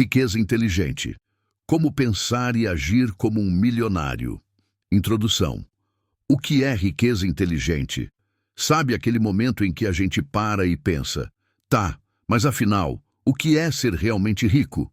Riqueza inteligente. Como pensar e agir como um milionário. Introdução. O que é riqueza inteligente? Sabe aquele momento em que a gente para e pensa, tá, mas afinal, o que é ser realmente rico?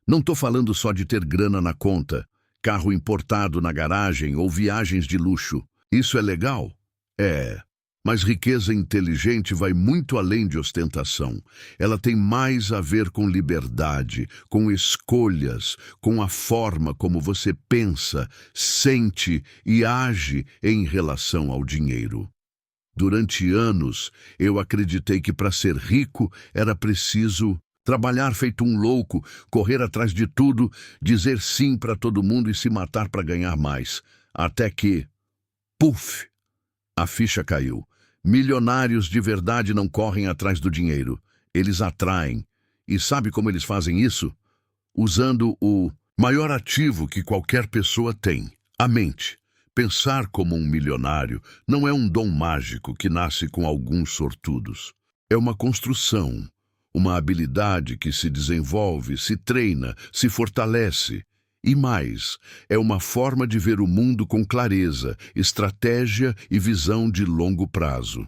Não tô falando só de ter grana na conta, carro importado na garagem ou viagens de luxo. Isso é legal? É. Mas riqueza inteligente vai muito além de ostentação. Ela tem mais a ver com liberdade, com escolhas, com a forma como você pensa, sente e age em relação ao dinheiro. Durante anos, eu acreditei que para ser rico era preciso trabalhar feito um louco, correr atrás de tudo, dizer sim para todo mundo e se matar para ganhar mais. Até que, puf, a ficha caiu. Milionários de verdade não correm atrás do dinheiro. Eles atraem. E sabe como eles fazem isso? Usando o maior ativo que qualquer pessoa tem, a mente. Pensar como um milionário não é um dom mágico que nasce com alguns sortudos. É uma construção, uma habilidade que se desenvolve, se treina, se fortalece. E mais, é uma forma de ver o mundo com clareza, estratégia e visão de longo prazo.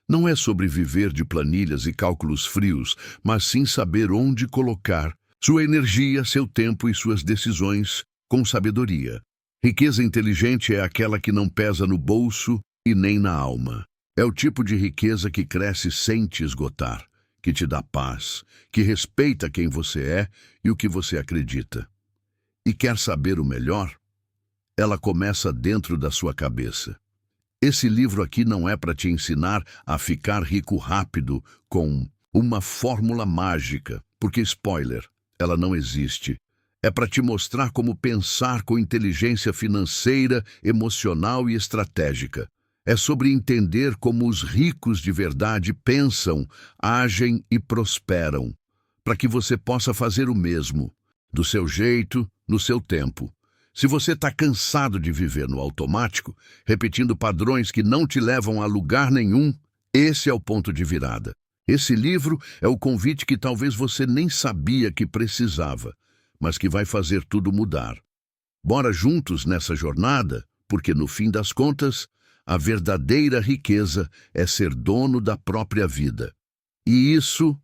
Não é sobre viver de planilhas e cálculos frios, mas sim saber onde colocar sua energia, seu tempo e suas decisões com sabedoria. Riqueza inteligente é aquela que não pesa no bolso e nem na alma. É o tipo de riqueza que cresce sem te esgotar, que te dá paz, que respeita quem você é e o que você acredita. E quer saber o melhor? Ela começa dentro da sua cabeça. Esse livro aqui não é para te ensinar a ficar rico rápido com uma fórmula mágica, porque, spoiler, ela não existe. É para te mostrar como pensar com inteligência financeira, emocional e estratégica. É sobre entender como os ricos de verdade pensam, agem e prosperam, para que você possa fazer o mesmo, do seu jeito, no seu tempo. Se você está cansado de viver no automático, repetindo padrões que não te levam a lugar nenhum, esse é o ponto de virada. Esse livro é o convite que talvez você nem sabia que precisava, mas que vai fazer tudo mudar. Bora juntos nessa jornada, porque no fim das contas, a verdadeira riqueza é ser dono da própria vida. E isso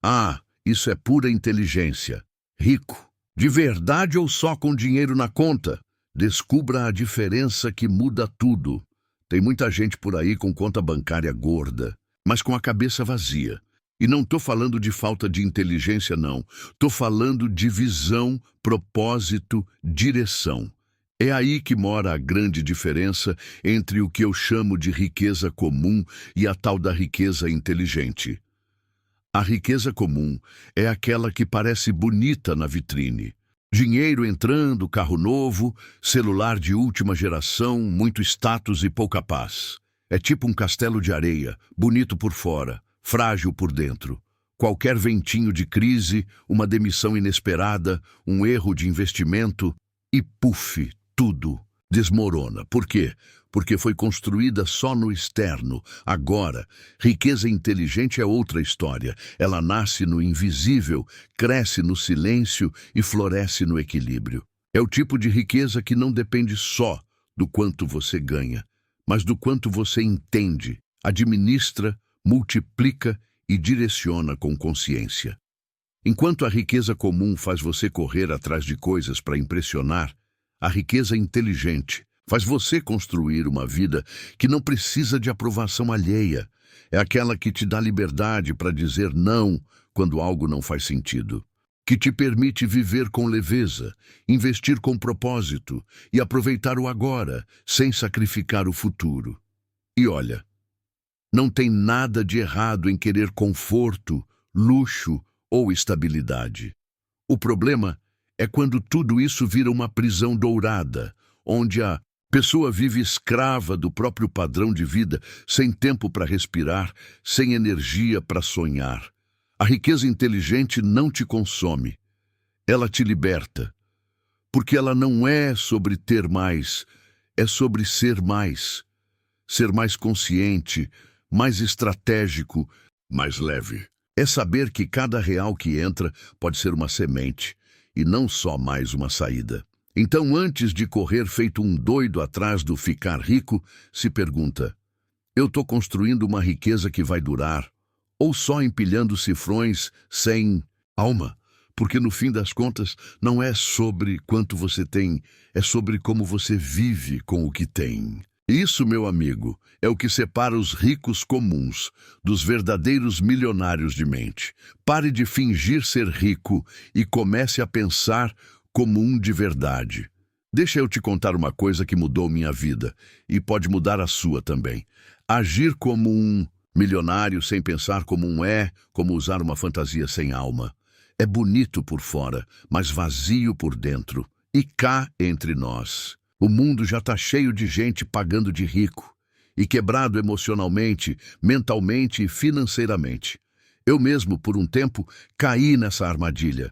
é pura inteligência. Rico. De verdade ou só com dinheiro na conta? Descubra a diferença que muda tudo. Tem muita gente por aí com conta bancária gorda, mas com a cabeça vazia. E não tô falando de falta de inteligência, não. Tô falando de visão, propósito, direção. É aí que mora a grande diferença entre o que eu chamo de riqueza comum e a tal da riqueza inteligente. A riqueza comum é aquela que parece bonita na vitrine. Dinheiro entrando, carro novo, celular de última geração, muito status e pouca paz. É tipo um castelo de areia, bonito por fora, frágil por dentro. Qualquer ventinho de crise, uma demissão inesperada, um erro de investimento e puf, tudo desmorona. Por quê? Porque foi construída só no externo. Agora, riqueza inteligente é outra história. Ela nasce no invisível, cresce no silêncio e floresce no equilíbrio. É o tipo de riqueza que não depende só do quanto você ganha, mas do quanto você entende, administra, multiplica e direciona com consciência. Enquanto a riqueza comum faz você correr atrás de coisas para impressionar, a riqueza inteligente faz você construir uma vida que não precisa de aprovação alheia. É aquela que te dá liberdade para dizer não quando algo não faz sentido, que te permite viver com leveza, investir com propósito e aproveitar o agora, sem sacrificar o futuro. E olha, não tem nada de errado em querer conforto, luxo ou estabilidade. O problema é quando tudo isso vira uma prisão dourada, onde a pessoa vive escrava do próprio padrão de vida, sem tempo para respirar, sem energia para sonhar. A riqueza inteligente não te consome, ela te liberta, porque ela não é sobre ter mais, é sobre ser mais consciente, mais estratégico, mais leve. É saber que cada real que entra pode ser uma semente e não só mais uma saída. Então, antes de correr feito um doido atrás do ficar rico, se pergunta: eu estou construindo uma riqueza que vai durar, ou só empilhando cifrões sem alma? Porque no fim das contas, não é sobre quanto você tem, é sobre como você vive com o que tem. Isso, meu amigo, é o que separa os ricos comuns dos verdadeiros milionários de mente. Pare de fingir ser rico e comece a pensar como um de verdade. Deixa eu te contar uma coisa que mudou minha vida e pode mudar a sua também. Agir como um milionário sem pensar como um como usar uma fantasia sem alma. É bonito por fora, mas vazio por dentro. E cá entre nós, o mundo já está cheio de gente pagando de rico e quebrado emocionalmente, mentalmente e financeiramente. Eu mesmo, por um tempo, caí nessa armadilha.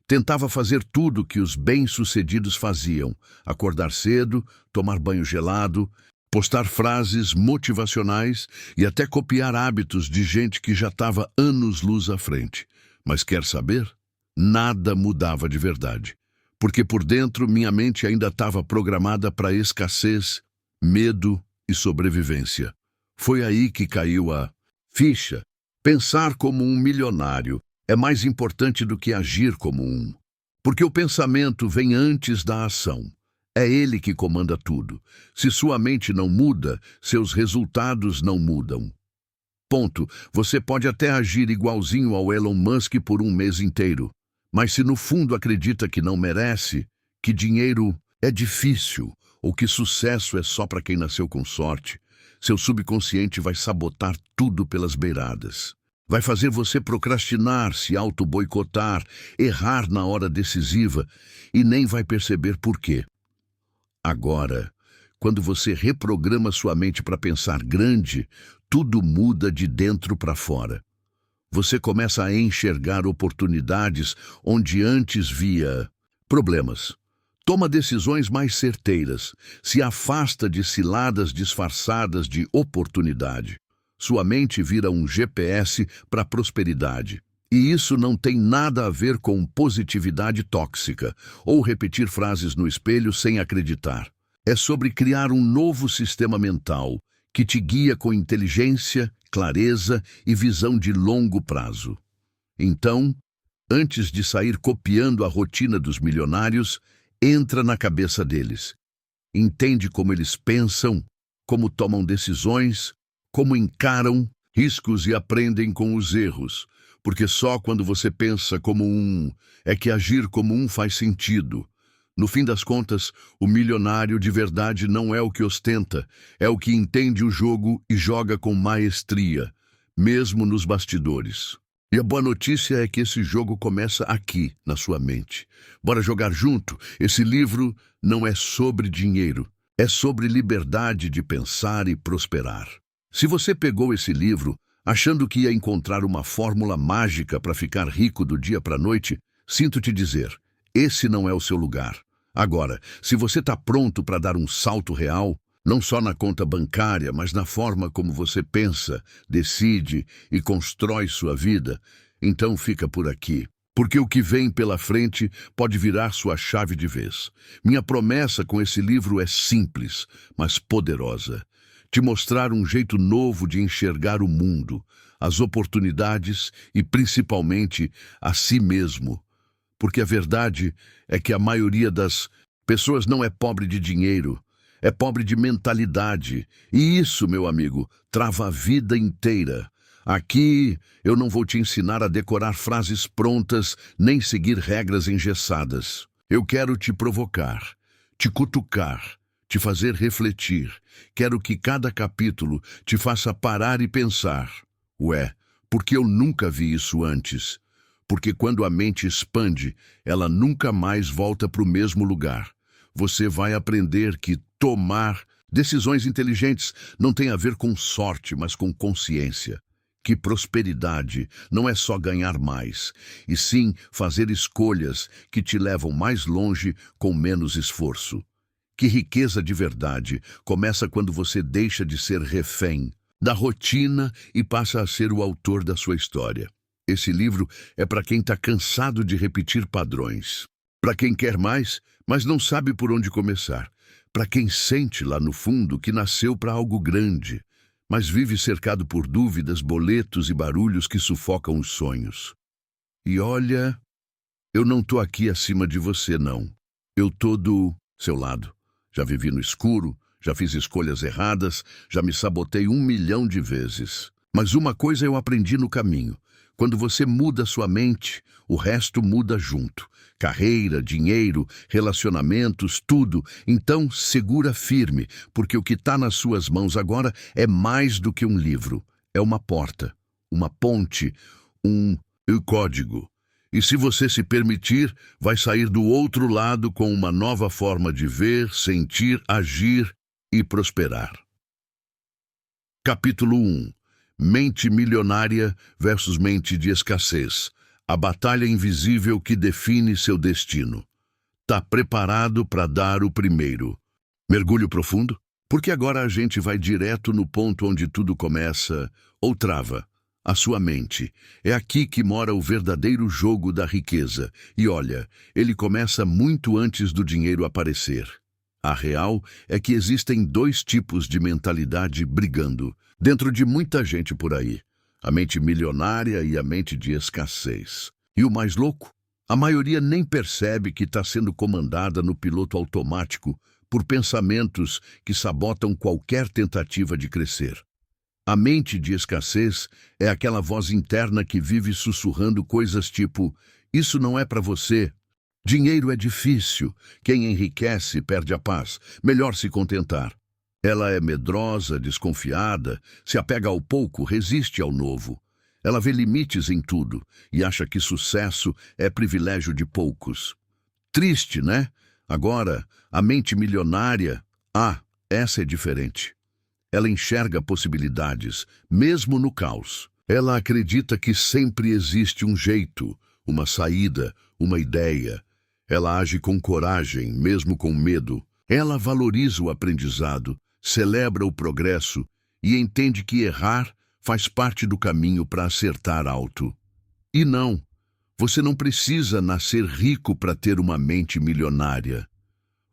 Tentava fazer tudo que os bem-sucedidos faziam: acordar cedo, tomar banho gelado, postar frases motivacionais e até copiar hábitos de gente que já estava anos-luz à frente. Mas quer saber? Nada mudava de verdade. Porque por dentro minha mente ainda estava programada para escassez, medo e sobrevivência. Foi aí que caiu a ficha. Pensar como um milionário é mais importante do que agir como um. Porque o pensamento vem antes da ação. É ele que comanda tudo. Se sua mente não muda, seus resultados não mudam. Ponto. Você pode até agir igualzinho ao Elon Musk por um mês inteiro. Mas se no fundo acredita que não merece, que dinheiro é difícil, ou que sucesso é só para quem nasceu com sorte, seu subconsciente vai sabotar tudo pelas beiradas. Vai fazer você procrastinar, se auto-boicotar, errar na hora decisiva e nem vai perceber por quê. Agora, quando você reprograma sua mente para pensar grande, tudo muda de dentro para fora. Você começa a enxergar oportunidades onde antes via problemas. Toma decisões mais certeiras, se afasta de ciladas disfarçadas de oportunidade. Sua mente vira um GPS para a prosperidade. E isso não tem nada a ver com positividade tóxica ou repetir frases no espelho sem acreditar. É sobre criar um novo sistema mental que te guia com inteligência, clareza e visão de longo prazo. Então, antes de sair copiando a rotina dos milionários, entra na cabeça deles. Entende como eles pensam, como tomam decisões, como encaram riscos e aprendem com os erros. Porque só quando você pensa como um, é que agir como um faz sentido. No fim das contas, o milionário de verdade não é o que ostenta, é o que entende o jogo e joga com maestria, mesmo nos bastidores. E a boa notícia é que esse jogo começa aqui, na sua mente. Bora jogar junto? Esse livro não é sobre dinheiro, é sobre liberdade de pensar e prosperar. Se você pegou esse livro achando que ia encontrar uma fórmula mágica para ficar rico do dia para a noite, sinto te dizer, esse não é o seu lugar. Agora, se você está pronto para dar um salto real, não só na conta bancária, mas na forma como você pensa, decide e constrói sua vida, então fica por aqui. Porque o que vem pela frente pode virar sua chave de vez. Minha promessa com esse livro é simples, mas poderosa. Te mostrar um jeito novo de enxergar o mundo, as oportunidades e, principalmente, a si mesmo. Porque a verdade é que a maioria das pessoas não é pobre de dinheiro, é pobre de mentalidade. E isso, meu amigo, trava a vida inteira. Aqui eu não vou te ensinar a decorar frases prontas, nem seguir regras engessadas. Eu quero te provocar, te cutucar, te fazer refletir. Quero que cada capítulo te faça parar e pensar. Ué, porque eu nunca vi isso antes? Porque quando a mente expande, ela nunca mais volta para o mesmo lugar. Você vai aprender que tomar decisões inteligentes não tem a ver com sorte, mas com consciência. Que prosperidade não é só ganhar mais, e sim fazer escolhas que te levam mais longe com menos esforço. Que riqueza de verdade começa quando você deixa de ser refém da rotina e passa a ser o autor da sua história. Esse livro é para quem está cansado de repetir padrões. Para quem quer mais, mas não sabe por onde começar. Para quem sente lá no fundo que nasceu para algo grande, mas vive cercado por dúvidas, boletos e barulhos que sufocam os sonhos. E olha, eu não tô aqui acima de você, não. Eu tô do seu lado. Já vivi no escuro, já fiz escolhas erradas, já me sabotei 1 milhão de vezes. Mas uma coisa eu aprendi no caminho. Quando você muda sua mente, o resto muda junto. Carreira, dinheiro, relacionamentos, tudo. Então, segura firme, porque o que está nas suas mãos agora é mais do que um livro. É uma porta, uma ponte, um código. E se você se permitir, vai sair do outro lado com uma nova forma de ver, sentir, agir e prosperar. Capítulo 1. Mente milionária versus mente de escassez. A batalha invisível que define seu destino. Tá preparado para dar o primeiro? Mergulho profundo? Porque agora a gente vai direto no ponto onde tudo começa ou trava. A sua mente. É aqui que mora o verdadeiro jogo da riqueza. E olha, ele começa muito antes do dinheiro aparecer. A real é que existem 2 tipos de mentalidade brigando dentro de muita gente por aí. A mente milionária e a mente de escassez. E o mais louco? A maioria nem percebe que está sendo comandada no piloto automático por pensamentos que sabotam qualquer tentativa de crescer. A mente de escassez é aquela voz interna que vive sussurrando coisas tipo: isso não é para você. Dinheiro é difícil. Quem enriquece perde a paz. Melhor se contentar. Ela é medrosa, desconfiada, se apega ao pouco, resiste ao novo. Ela vê limites em tudo e acha que sucesso é privilégio de poucos. Triste, né? Agora, a mente milionária, essa é diferente. Ela enxerga possibilidades, mesmo no caos. Ela acredita que sempre existe um jeito, uma saída, uma ideia. Ela age com coragem, mesmo com medo. Ela valoriza o aprendizado, celebra o progresso e entende que errar faz parte do caminho para acertar alto. E não, você não precisa nascer rico para ter uma mente milionária.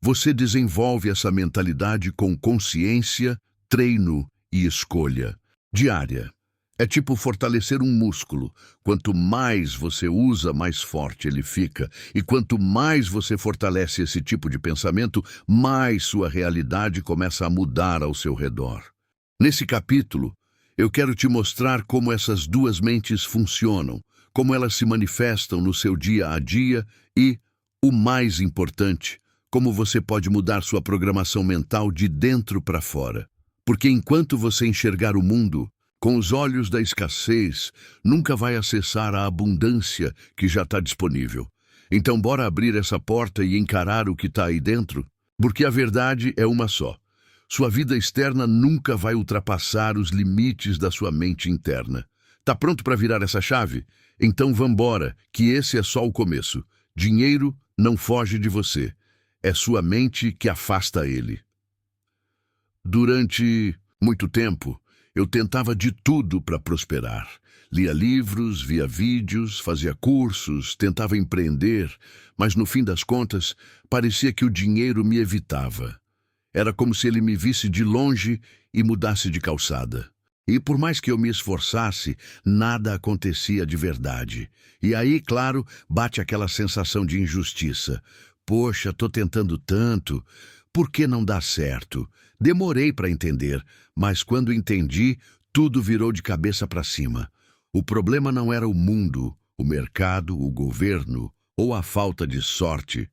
Você desenvolve essa mentalidade com consciência, treino e escolha diária. É tipo fortalecer um músculo. Quanto mais você usa, mais forte ele fica. E quanto mais você fortalece esse tipo de pensamento, mais sua realidade começa a mudar ao seu redor. Nesse capítulo, eu quero te mostrar como essas 2 mentes funcionam, como elas se manifestam no seu dia a dia e, o mais importante, como você pode mudar sua programação mental de dentro para fora. Porque enquanto você enxergar o mundo com os olhos da escassez, nunca vai acessar a abundância que já está disponível. Então bora abrir essa porta e encarar o que está aí dentro? Porque a verdade é uma só. Sua vida externa nunca vai ultrapassar os limites da sua mente interna. Tá pronto para virar essa chave? Então vambora, que esse é só o começo. Dinheiro não foge de você. É sua mente que afasta ele. Durante muito tempo, eu tentava de tudo para prosperar. Lia livros, via vídeos, fazia cursos, tentava empreender, mas no fim das contas, parecia que o dinheiro me evitava. Era como se ele me visse de longe e mudasse de calçada. E por mais que eu me esforçasse, nada acontecia de verdade. E aí, claro, bate aquela sensação de injustiça. Poxa, tô tentando tanto, por que não dá certo? Demorei para entender, mas quando entendi, tudo virou de cabeça para cima. O problema não era o mundo, o mercado, o governo ou a falta de sorte.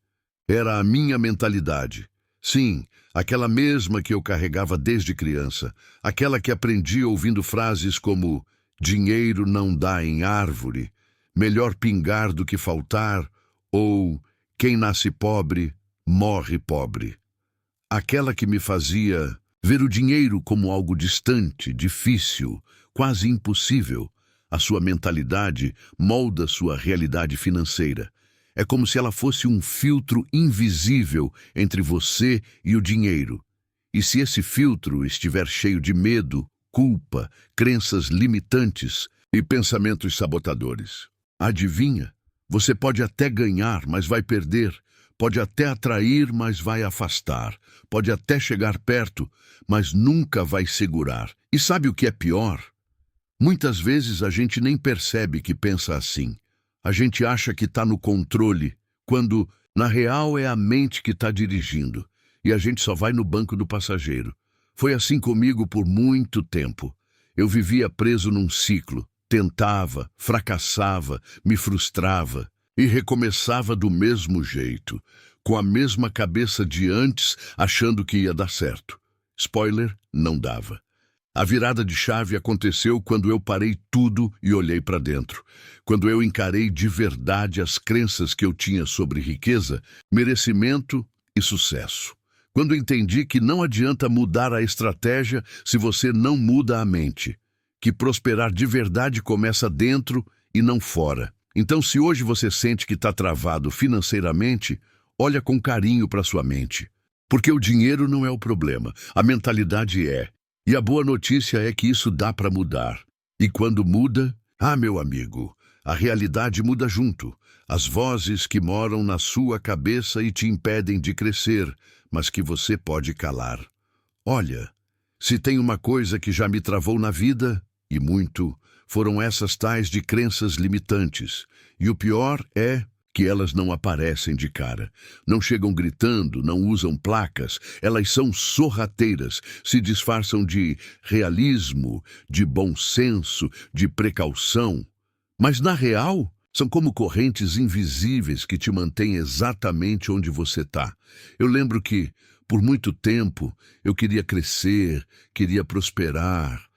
Era a minha mentalidade. Sim, aquela mesma que eu carregava desde criança, aquela que aprendi ouvindo frases como dinheiro não dá em árvore, melhor pingar do que faltar, ou quem nasce pobre, morre pobre. Aquela que me fazia ver o dinheiro como algo distante, difícil, quase impossível. A sua mentalidade molda sua realidade financeira. É como se ela fosse um filtro invisível entre você e o dinheiro. E se esse filtro estiver cheio de medo, culpa, crenças limitantes, E pensamentos sabotadores. Adivinha? Você pode até ganhar, mas vai perder. Pode até atrair, mas vai afastar. Pode até chegar perto, mas nunca vai segurar. E sabe o que é pior? Muitas vezes a gente nem percebe que pensa assim. A gente acha que está no controle, quando, na real, é a mente que está dirigindo. E a gente só vai no banco do passageiro. Foi assim comigo por muito tempo. Eu vivia preso num ciclo. Tentava, fracassava, me frustrava e recomeçava do mesmo jeito, com a mesma cabeça de antes, achando que ia dar certo. Spoiler, não dava. A virada de chave aconteceu quando eu parei tudo e olhei para dentro. Quando eu encarei de verdade as crenças que eu tinha sobre riqueza, merecimento e sucesso. Quando entendi que não adianta mudar a estratégia se você não muda a mente. Que prosperar de verdade começa dentro e não fora. Então, se hoje você sente que está travado financeiramente, olha com carinho para sua mente. Porque o dinheiro não é o problema, a mentalidade é. E a boa notícia é que isso dá para mudar. E quando muda, meu amigo, a realidade muda junto. As vozes que moram na sua cabeça e te impedem de crescer, mas que você pode calar. Olha, se tem uma coisa que já me travou na vida, e muito, foram essas tais de crenças limitantes. E o pior é que elas não aparecem de cara. Não chegam gritando, não usam placas. Elas são sorrateiras, se disfarçam de realismo, de bom senso, de precaução. Mas, na real, são como correntes invisíveis que te mantêm exatamente onde você está. Eu lembro que, por muito tempo, eu queria crescer, queria prosperar,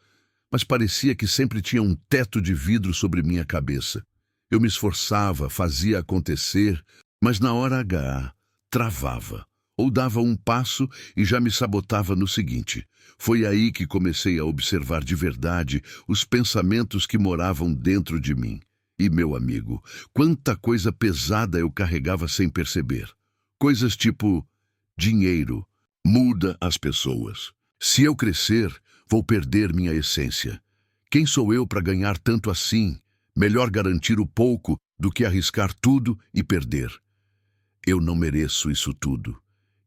mas parecia que sempre tinha um teto de vidro sobre minha cabeça. Eu me esforçava, fazia acontecer, mas na hora H, travava. Ou dava um passo e já me sabotava no seguinte. Foi aí que comecei a observar de verdade os pensamentos que moravam dentro de mim. E, meu amigo, quanta coisa pesada eu carregava sem perceber. Coisas tipo: dinheiro muda as pessoas. Se eu crescer, vou perder minha essência. Quem sou eu para ganhar tanto assim? Melhor garantir o pouco do que arriscar tudo e perder. Eu não mereço isso tudo.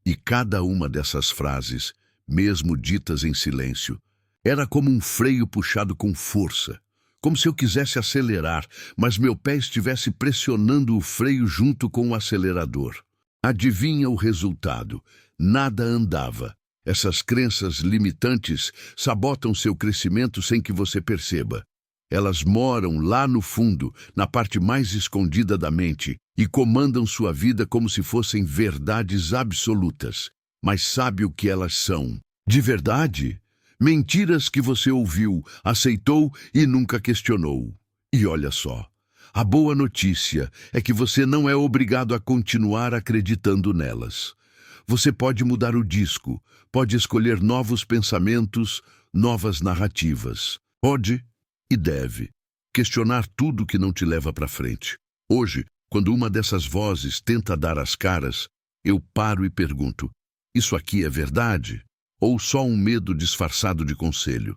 E cada uma dessas frases, mesmo ditas em silêncio, era como um freio puxado com força. Como se eu quisesse acelerar, mas meu pé estivesse pressionando o freio junto com o acelerador. Adivinha o resultado? Nada andava. Essas crenças limitantes sabotam seu crescimento sem que você perceba. Elas moram lá no fundo, na parte mais escondida da mente, e comandam sua vida como se fossem verdades absolutas. Mas sabe o que elas são? De verdade? Mentiras que você ouviu, aceitou e nunca questionou. E olha só, a boa notícia é que você não é obrigado a continuar acreditando nelas. Você pode mudar o disco, pode escolher novos pensamentos, novas narrativas. Pode e deve questionar tudo que não te leva para frente. Hoje, quando uma dessas vozes tenta dar as caras, eu paro e pergunto: isso aqui é verdade? Ou só um medo disfarçado de conselho?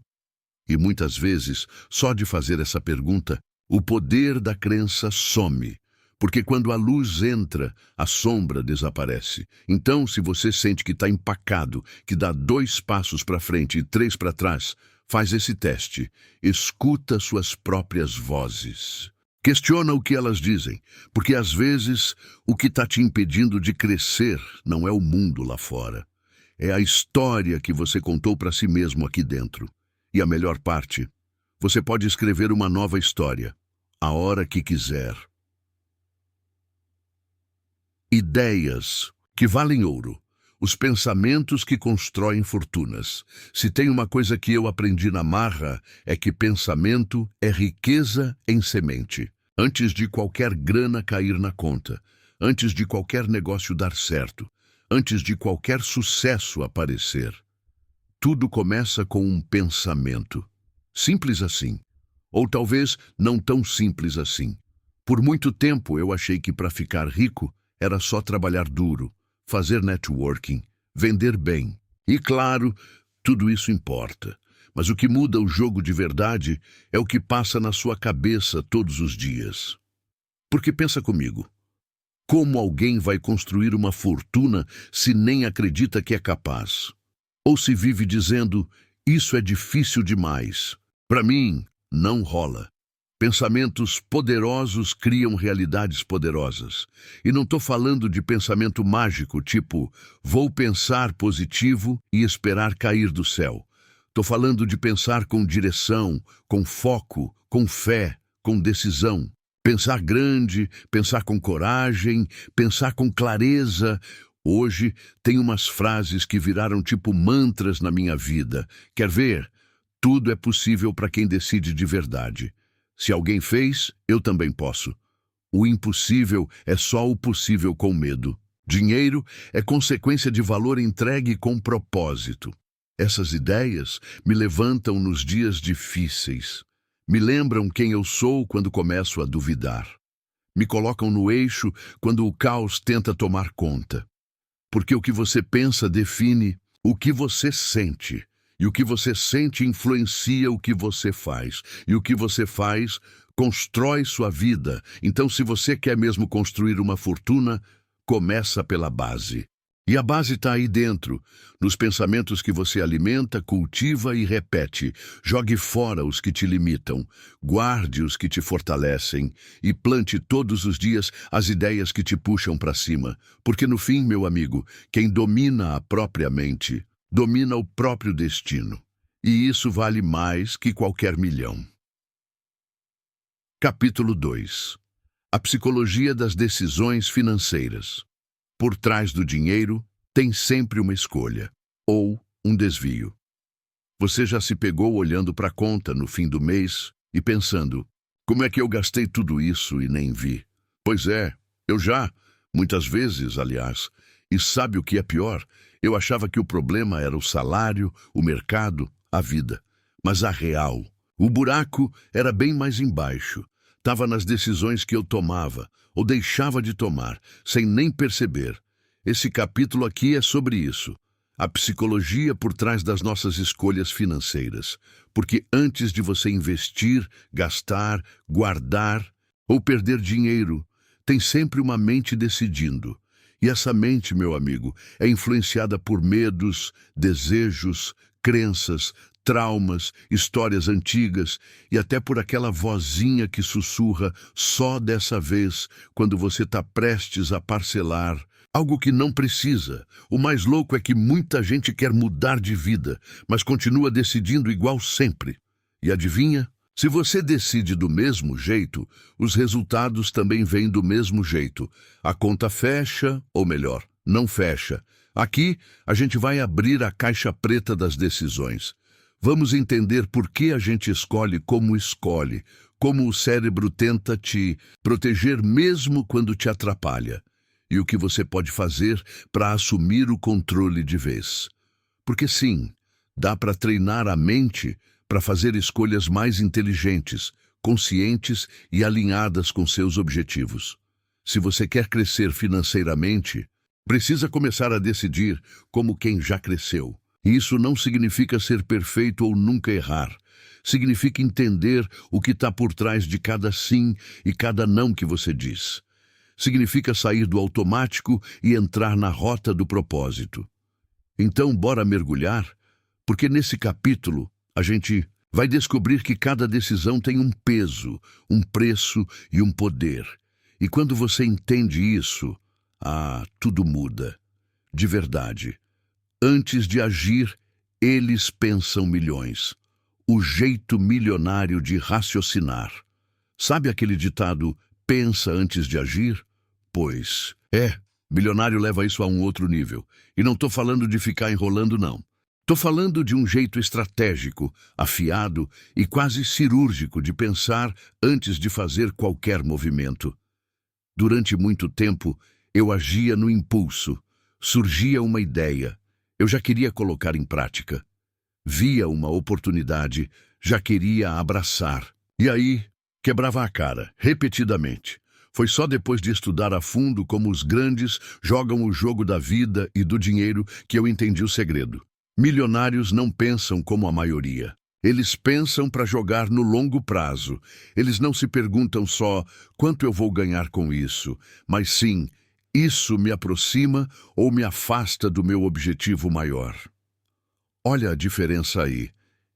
E muitas vezes, só de fazer essa pergunta, o poder da crença some. Porque quando a luz entra, a sombra desaparece. Então, se você sente que está empacado, que dá 2 passos para frente e 3 para trás, faz esse teste. Escuta suas próprias vozes. Questiona o que elas dizem, porque às vezes o que está te impedindo de crescer não é o mundo lá fora. É a história que você contou para si mesmo aqui dentro. E a melhor parte, você pode escrever uma nova história, a hora que quiser. Ideias que valem ouro. Os pensamentos que constroem fortunas. Se tem uma coisa que eu aprendi na marra, é que pensamento é riqueza em semente. Antes de qualquer grana cair na conta, antes de qualquer negócio dar certo, antes de qualquer sucesso aparecer, tudo começa com um pensamento. Simples assim. Ou talvez não tão simples assim. Por muito tempo eu achei que para ficar rico era só trabalhar duro, fazer networking, vender bem. E claro, tudo isso importa. Mas o que muda o jogo de verdade é o que passa na sua cabeça todos os dias. Porque pensa comigo, como alguém vai construir uma fortuna se nem acredita que é capaz? Ou se vive dizendo, isso é difícil demais. Para mim, não rola. Pensamentos poderosos criam realidades poderosas. E não estou falando de pensamento mágico, tipo, vou pensar positivo e esperar cair do céu. Estou falando de pensar com direção, com foco, com fé, com decisão. Pensar grande, pensar com coragem, pensar com clareza. Hoje tem umas frases que viraram tipo mantras na minha vida. Quer ver? Tudo é possível para quem decide de verdade. Se alguém fez, eu também posso. O impossível é só o possível com medo. Dinheiro é consequência de valor entregue com propósito. Essas ideias me levantam nos dias difíceis. Me lembram quem eu sou quando começo a duvidar. Me colocam no eixo quando o caos tenta tomar conta. Porque o que você pensa define o que você sente. E o que você sente influencia o que você faz. E o que você faz constrói sua vida. Então, se você quer mesmo construir uma fortuna, começa pela base. E a base está aí dentro, nos pensamentos que você alimenta, cultiva e repete. Jogue fora os que te limitam, guarde os que te fortalecem e plante todos os dias as ideias que te puxam para cima. Porque no fim, meu amigo, quem domina a própria mente, domina o próprio destino. E isso vale mais que qualquer milhão. Capítulo 2. A psicologia das decisões financeiras. Por trás do dinheiro, tem sempre uma escolha, ou um desvio. Você já se pegou olhando para a conta no fim do mês e pensando, como é que eu gastei tudo isso e nem vi? Pois é, eu já, muitas vezes, aliás. E sabe o que é pior? Eu achava que o problema era o salário, o mercado, a vida. Mas a real, o buraco era bem mais embaixo. Estava nas decisões que eu tomava, ou deixava de tomar, sem nem perceber. Esse capítulo aqui é sobre isso. A psicologia por trás das nossas escolhas financeiras. Porque antes de você investir, gastar, guardar ou perder dinheiro, tem sempre uma mente decidindo. E essa mente, meu amigo, é influenciada por medos, desejos, crenças, traumas, histórias antigas e até por aquela vozinha que sussurra só dessa vez quando você está prestes a parcelar algo que não precisa. O mais louco é que muita gente quer mudar de vida, mas continua decidindo igual sempre. E adivinha? Se você decide do mesmo jeito, os resultados também vêm do mesmo jeito. A conta fecha, ou melhor, não fecha. Aqui, a gente vai abrir a caixa preta das decisões. Vamos entender por que a gente escolhe, como o cérebro tenta te proteger mesmo quando te atrapalha, e o que você pode fazer para assumir o controle de vez. Porque sim, dá para treinar a mente para fazer escolhas mais inteligentes, conscientes e alinhadas com seus objetivos. Se você quer crescer financeiramente, precisa começar a decidir como quem já cresceu. E isso não significa ser perfeito ou nunca errar. Significa entender o que está por trás de cada sim e cada não que você diz. Significa sair do automático e entrar na rota do propósito. Então, bora mergulhar, porque nesse capítulo a gente vai descobrir que cada decisão tem um peso, um preço e um poder. E quando você entende isso, tudo muda. De verdade. Antes de agir, eles pensam milhões. O jeito milionário de raciocinar. Sabe aquele ditado, pensa antes de agir? Pois, milionário leva isso a um outro nível. E não estou falando de ficar enrolando, não. Estou falando de um jeito estratégico, afiado e quase cirúrgico de pensar antes de fazer qualquer movimento. Durante muito tempo, eu agia no impulso. Surgia uma ideia. Eu já queria colocar em prática. Via uma oportunidade, já queria abraçar. E aí, quebrava a cara, repetidamente. Foi só depois de estudar a fundo como os grandes jogam o jogo da vida e do dinheiro que eu entendi o segredo. Milionários não pensam como a maioria. Eles pensam para jogar no longo prazo. Eles não se perguntam só quanto eu vou ganhar com isso, mas sim, isso me aproxima ou me afasta do meu objetivo maior. Olha a diferença aí.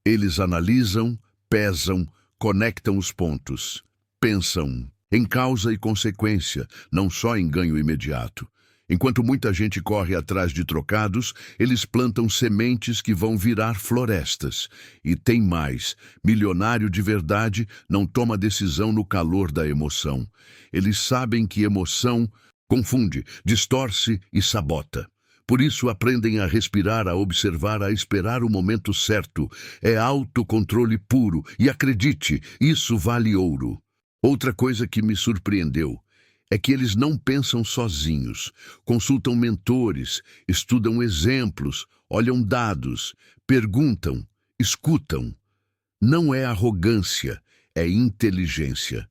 Eles analisam, pesam, conectam os pontos. Pensam em causa e consequência, não só em ganho imediato. Enquanto muita gente corre atrás de trocados, eles plantam sementes que vão virar florestas. E tem mais, milionário de verdade não toma decisão no calor da emoção. Eles sabem que emoção confunde, distorce e sabota. Por isso aprendem a respirar, a observar, a esperar o momento certo. É autocontrole puro e acredite, isso vale ouro. Outra coisa que me surpreendeu é que eles não pensam sozinhos, consultam mentores, estudam exemplos, olham dados, perguntam, escutam. Não é arrogância, é inteligência.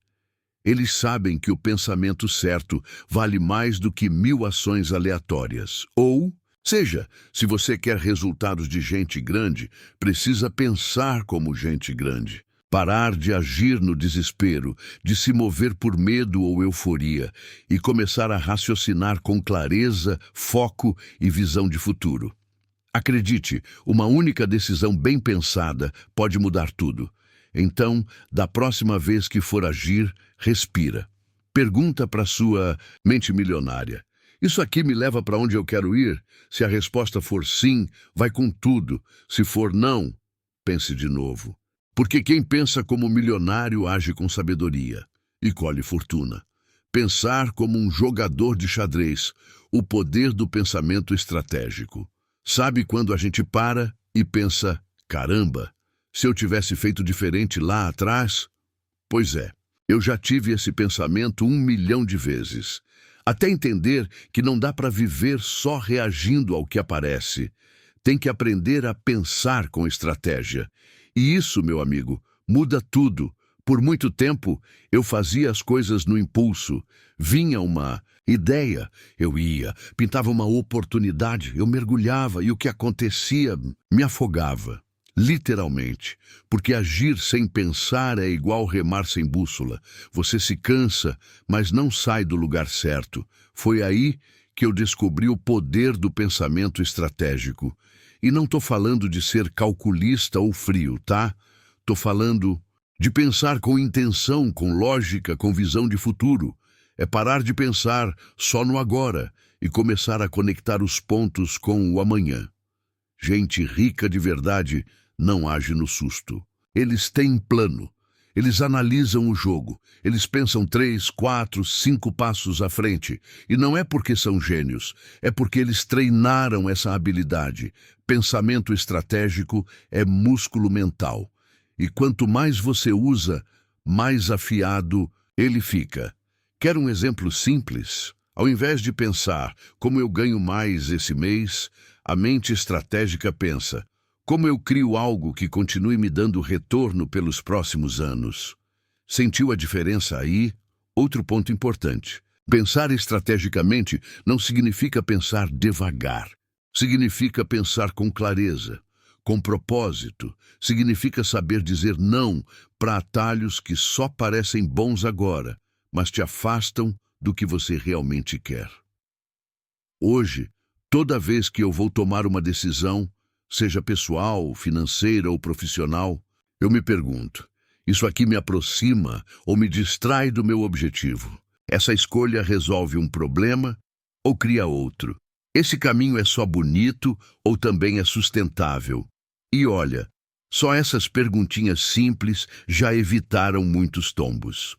Eles sabem que o pensamento certo vale mais do que 1000 ações aleatórias. Ou seja, se você quer resultados de gente grande, precisa pensar como gente grande. Parar de agir no desespero, de se mover por medo ou euforia e começar a raciocinar com clareza, foco e visão de futuro. Acredite, uma única decisão bem pensada pode mudar tudo. Então, da próxima vez que for agir, respira. Pergunta para sua mente milionária: isso aqui me leva para onde eu quero ir? Se a resposta for sim, vai com tudo. Se for não, pense de novo. Porque quem pensa como milionário age com sabedoria e colhe fortuna. Pensar como um jogador de xadrez, o poder do pensamento estratégico. Sabe quando a gente para e pensa, caramba, se eu tivesse feito diferente lá atrás? Pois é, eu já tive esse pensamento 1 milhão de vezes. Até entender que não dá para viver só reagindo ao que aparece. Tem que aprender a pensar com estratégia. E isso, meu amigo, muda tudo. Por muito tempo, eu fazia as coisas no impulso. Vinha uma ideia, eu ia, pintava uma oportunidade, eu mergulhava e o que acontecia me afogava. Literalmente, porque agir sem pensar é igual remar sem bússola. Você se cansa, mas não sai do lugar certo. Foi aí que eu descobri o poder do pensamento estratégico. E não estou falando de ser calculista ou frio, tá? Estou falando de pensar com intenção, com lógica, com visão de futuro. É parar de pensar só no agora e começar a conectar os pontos com o amanhã. Gente rica de verdade não age no susto. Eles têm plano. Eles analisam o jogo. Eles pensam 3, 4, 5 passos à frente. E não é porque são gênios. É porque eles treinaram essa habilidade. Pensamento estratégico é músculo mental. E quanto mais você usa, mais afiado ele fica. Quer um exemplo simples? Ao invés de pensar como eu ganho mais esse mês, a mente estratégica pensa: como eu crio algo que continue me dando retorno pelos próximos anos? Sentiu a diferença aí? Outro ponto importante. Pensar estrategicamente não significa pensar devagar. Significa pensar com clareza, com propósito. Significa saber dizer não para atalhos que só parecem bons agora, mas te afastam do que você realmente quer. Hoje, toda vez que eu vou tomar uma decisão, seja pessoal, financeira ou profissional, eu me pergunto: isso aqui me aproxima ou me distrai do meu objetivo? Essa escolha resolve um problema ou cria outro? Esse caminho é só bonito ou também é sustentável? E olha, só essas perguntinhas simples já evitaram muitos tombos.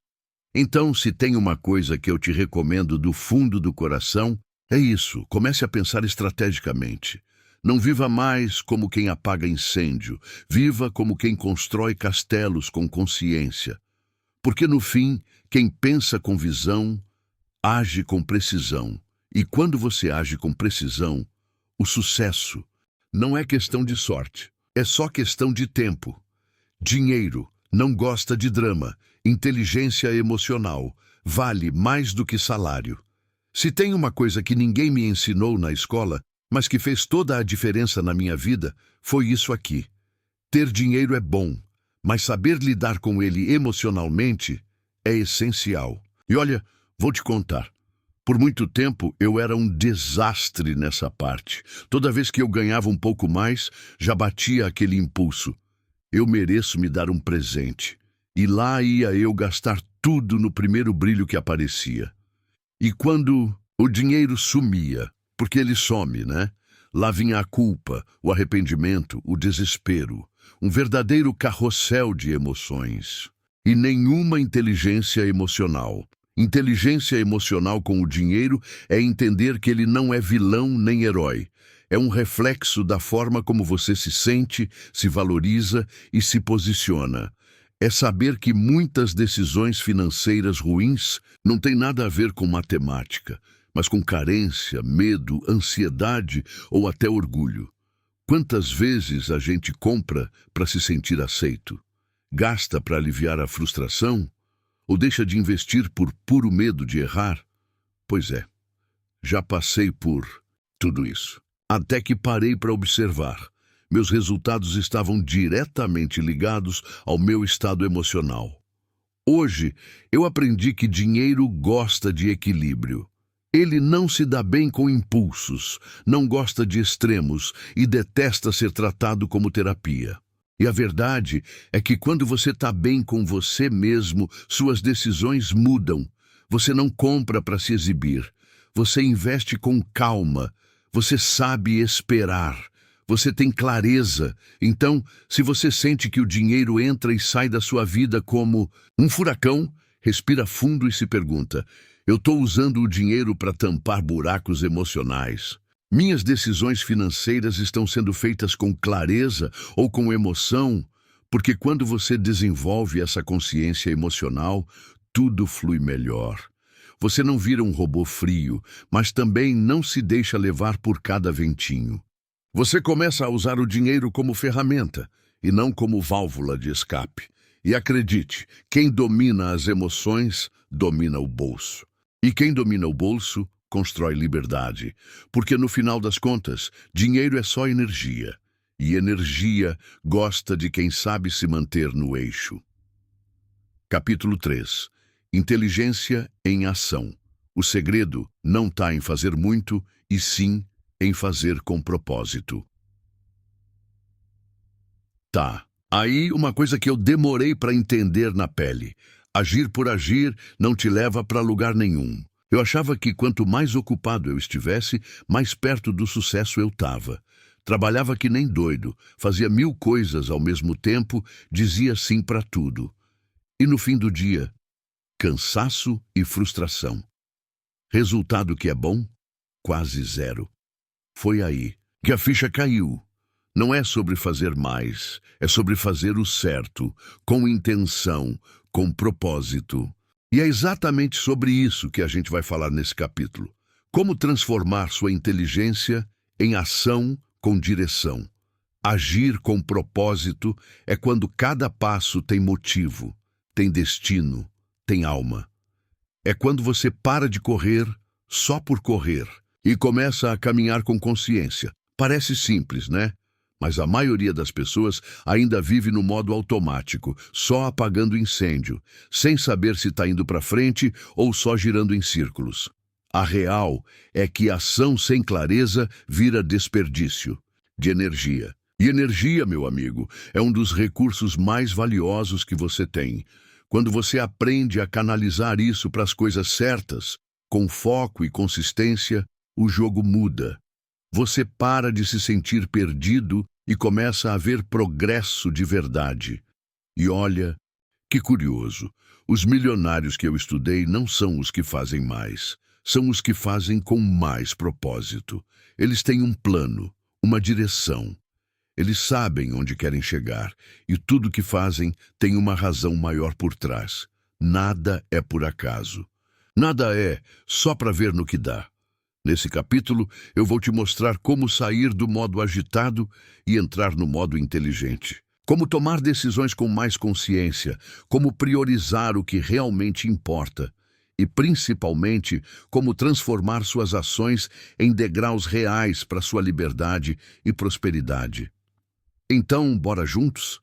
Então, se tem uma coisa que eu te recomendo do fundo do coração, é isso: comece a pensar estrategicamente. Não viva mais como quem apaga incêndio, viva como quem constrói castelos com consciência. Porque no fim, quem pensa com visão, age com precisão. E quando você age com precisão, o sucesso não é questão de sorte, é só questão de tempo. Dinheiro não gosta de drama, inteligência emocional vale mais do que salário. Se tem uma coisa que ninguém me ensinou na escola, mas que fez toda a diferença na minha vida, foi isso aqui. Ter dinheiro é bom, mas saber lidar com ele emocionalmente é essencial. E olha, vou te contar. Por muito tempo, eu era um desastre nessa parte. Toda vez que eu ganhava um pouco mais, já batia aquele impulso. Eu mereço me dar um presente. E lá ia eu gastar tudo no primeiro brilho que aparecia. E quando o dinheiro sumia, porque ele some, né? Lá vinha a culpa, o arrependimento, o desespero. Um verdadeiro carrossel de emoções. E nenhuma inteligência emocional. Inteligência emocional com o dinheiro é entender que ele não é vilão nem herói. É um reflexo da forma como você se sente, se valoriza e se posiciona. É saber que muitas decisões financeiras ruins não têm nada a ver com matemática, mas com carência, medo, ansiedade ou até orgulho. Quantas vezes a gente compra para se sentir aceito? Gasta para aliviar a frustração? Ou deixa de investir por puro medo de errar? Pois é, já passei por tudo isso. Até que parei para observar. Meus resultados estavam diretamente ligados ao meu estado emocional. Hoje, eu aprendi que dinheiro gosta de equilíbrio. Ele não se dá bem com impulsos, não gosta de extremos e detesta ser tratado como terapia. E a verdade é que quando você está bem com você mesmo, suas decisões mudam. Você não compra para se exibir. Você investe com calma. Você sabe esperar. Você tem clareza. Então, se você sente que o dinheiro entra e sai da sua vida como um furacão, respira fundo e se pergunta: eu estou usando o dinheiro para tampar buracos emocionais? Minhas decisões financeiras estão sendo feitas com clareza ou com emoção? Porque quando você desenvolve essa consciência emocional, tudo flui melhor. Você não vira um robô frio, mas também não se deixa levar por cada ventinho. Você começa a usar o dinheiro como ferramenta e não como válvula de escape. E acredite, quem domina as emoções, domina o bolso. E quem domina o bolso, constrói liberdade. Porque no final das contas, dinheiro é só energia. E energia gosta de quem sabe se manter no eixo. Capítulo 3. Inteligência em ação. O segredo não está em fazer muito, e sim em fazer com propósito. Tá. Aí uma coisa que eu demorei para entender na pele. Agir por agir não te leva para lugar nenhum. Eu achava que quanto mais ocupado eu estivesse, mais perto do sucesso eu estava. Trabalhava que nem doido, fazia 1000 coisas ao mesmo tempo, dizia sim para tudo. E no fim do dia, cansaço e frustração. Resultado que é bom? Quase zero. Foi aí que a ficha caiu. Não é sobre fazer mais, é sobre fazer o certo, com intenção, com propósito. E é exatamente sobre isso que a gente vai falar nesse capítulo. Como transformar sua inteligência em ação com direção. Agir com propósito é quando cada passo tem motivo, tem destino, tem alma. É quando você para de correr só por correr e começa a caminhar com consciência. Parece simples, né? Mas a maioria das pessoas ainda vive no modo automático, só apagando incêndio, sem saber se está indo para frente ou só girando em círculos. A real é que ação sem clareza vira desperdício de energia. E energia, meu amigo, é um dos recursos mais valiosos que você tem. Quando você aprende a canalizar isso para as coisas certas, com foco e consistência, o jogo muda. Você para de se sentir perdido e começa a ver progresso de verdade. E olha, que curioso, os milionários que eu estudei não são os que fazem mais, são os que fazem com mais propósito. Eles têm um plano, uma direção. Eles sabem onde querem chegar e tudo que fazem tem uma razão maior por trás. Nada é por acaso. Nada é só para ver no que dá. Nesse capítulo, eu vou te mostrar como sair do modo agitado e entrar no modo inteligente. Como tomar decisões com mais consciência, como priorizar o que realmente importa e, principalmente, como transformar suas ações em degraus reais para sua liberdade e prosperidade. Então, bora juntos?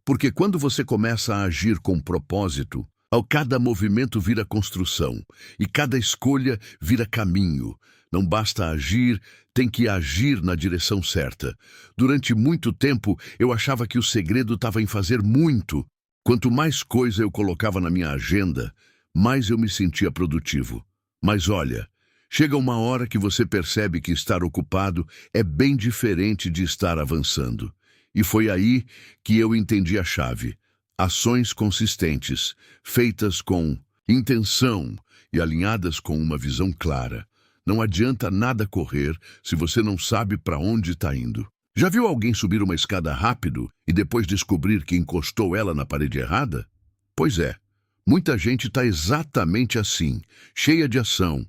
Porque quando você começa a agir com propósito, cada movimento vira construção e cada escolha vira caminho. Não basta agir, tem que agir na direção certa. Durante muito tempo, eu achava que o segredo estava em fazer muito. Quanto mais coisa eu colocava na minha agenda, mais eu me sentia produtivo. Mas olha, chega uma hora que você percebe que estar ocupado é bem diferente de estar avançando. E foi aí que eu entendi a chave. Ações consistentes, feitas com intenção e alinhadas com uma visão clara. Não adianta nada correr se você não sabe para onde está indo. Já viu alguém subir uma escada rápido e depois descobrir que encostou ela na parede errada? Pois é, muita gente está exatamente assim, cheia de ação,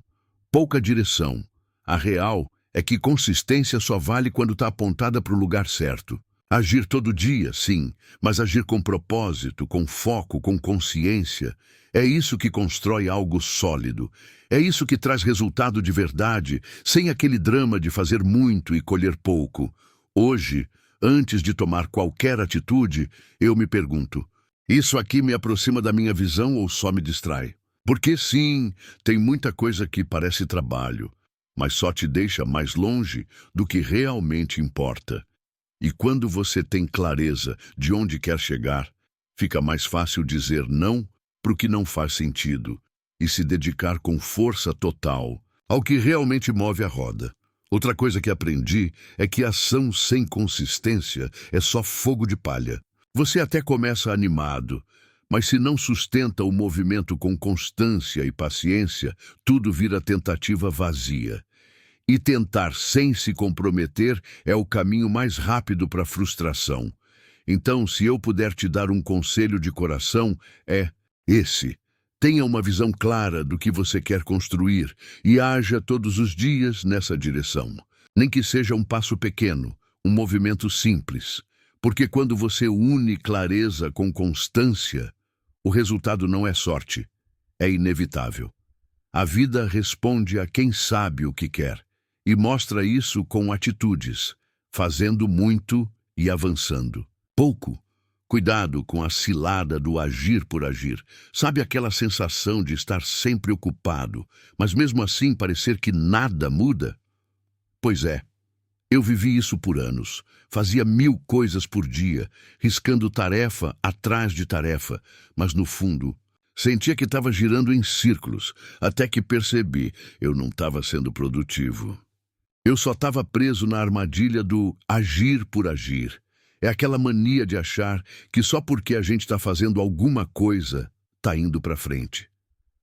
pouca direção. A real é que consistência só vale quando está apontada para o lugar certo. Agir todo dia, sim, mas agir com propósito, com foco, com consciência. É isso que constrói algo sólido. É isso que traz resultado de verdade, sem aquele drama de fazer muito e colher pouco. Hoje, antes de tomar qualquer atitude, eu me pergunto: isso aqui me aproxima da minha visão ou só me distrai? Porque sim, tem muita coisa que parece trabalho, mas só te deixa mais longe do que realmente importa. E quando você tem clareza de onde quer chegar, fica mais fácil dizer não para o que não faz sentido e se dedicar com força total ao que realmente move a roda. Outra coisa que aprendi é que ação sem consistência é só fogo de palha. Você até começa animado, mas se não sustenta o movimento com constância e paciência, tudo vira tentativa vazia. E tentar sem se comprometer é o caminho mais rápido para a frustração. Então, se eu puder te dar um conselho de coração, é esse. Tenha uma visão clara do que você quer construir e haja todos os dias nessa direção. Nem que seja um passo pequeno, um movimento simples. Porque quando você une clareza com constância, o resultado não é sorte, é inevitável. A vida responde a quem sabe o que quer. E mostra isso com atitudes, fazendo muito e avançando pouco. Cuidado com a cilada do agir por agir. Sabe aquela sensação de estar sempre ocupado, mas mesmo assim parecer que nada muda? Pois é, eu vivi isso por anos. Fazia 1000 coisas por dia, riscando tarefa atrás de tarefa, mas no fundo sentia que estava girando em círculos, até que percebi, eu não estava sendo produtivo. Eu só estava preso na armadilha do agir por agir. É aquela mania de achar que só porque a gente está fazendo alguma coisa, está indo para frente.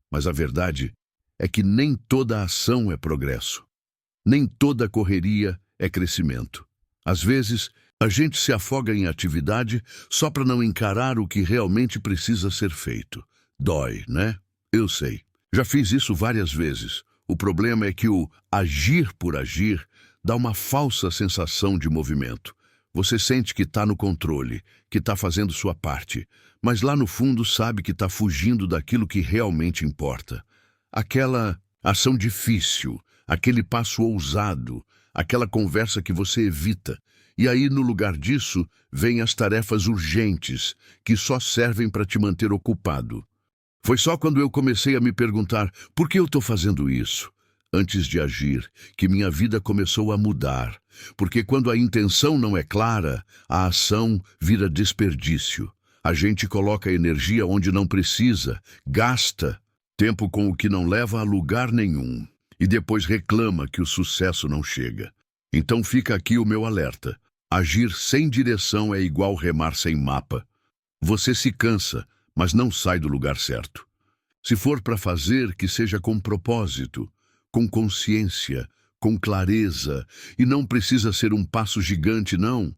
Mas a verdade é que nem toda ação é progresso. Nem toda correria é crescimento. Às vezes, a gente se afoga em atividade só para não encarar o que realmente precisa ser feito. Dói, né? Eu sei. Já fiz isso várias vezes. O problema é que o agir por agir dá uma falsa sensação de movimento. Você sente que está no controle, que está fazendo sua parte, mas lá no fundo sabe que está fugindo daquilo que realmente importa. Aquela ação difícil, aquele passo ousado, aquela conversa que você evita. E aí, no lugar disso, vêm as tarefas urgentes, que só servem para te manter ocupado. Foi só quando eu comecei a me perguntar por que eu estou fazendo isso, antes de agir, que minha vida começou a mudar. Porque quando a intenção não é clara, a ação vira desperdício. A gente coloca energia onde não precisa, gasta tempo com o que não leva a lugar nenhum e depois reclama que o sucesso não chega. Então fica aqui o meu alerta. Agir sem direção é igual remar sem mapa. Você se cansa, mas não sai do lugar certo. Se for para fazer, que seja com propósito, com consciência, com clareza, e não precisa ser um passo gigante, não,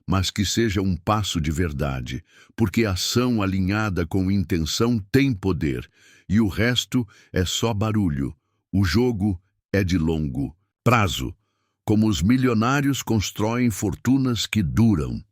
mas que seja um passo de verdade, porque a ação alinhada com intenção tem poder, e o resto é só barulho. O jogo é de longo prazo, como os milionários constroem fortunas que duram.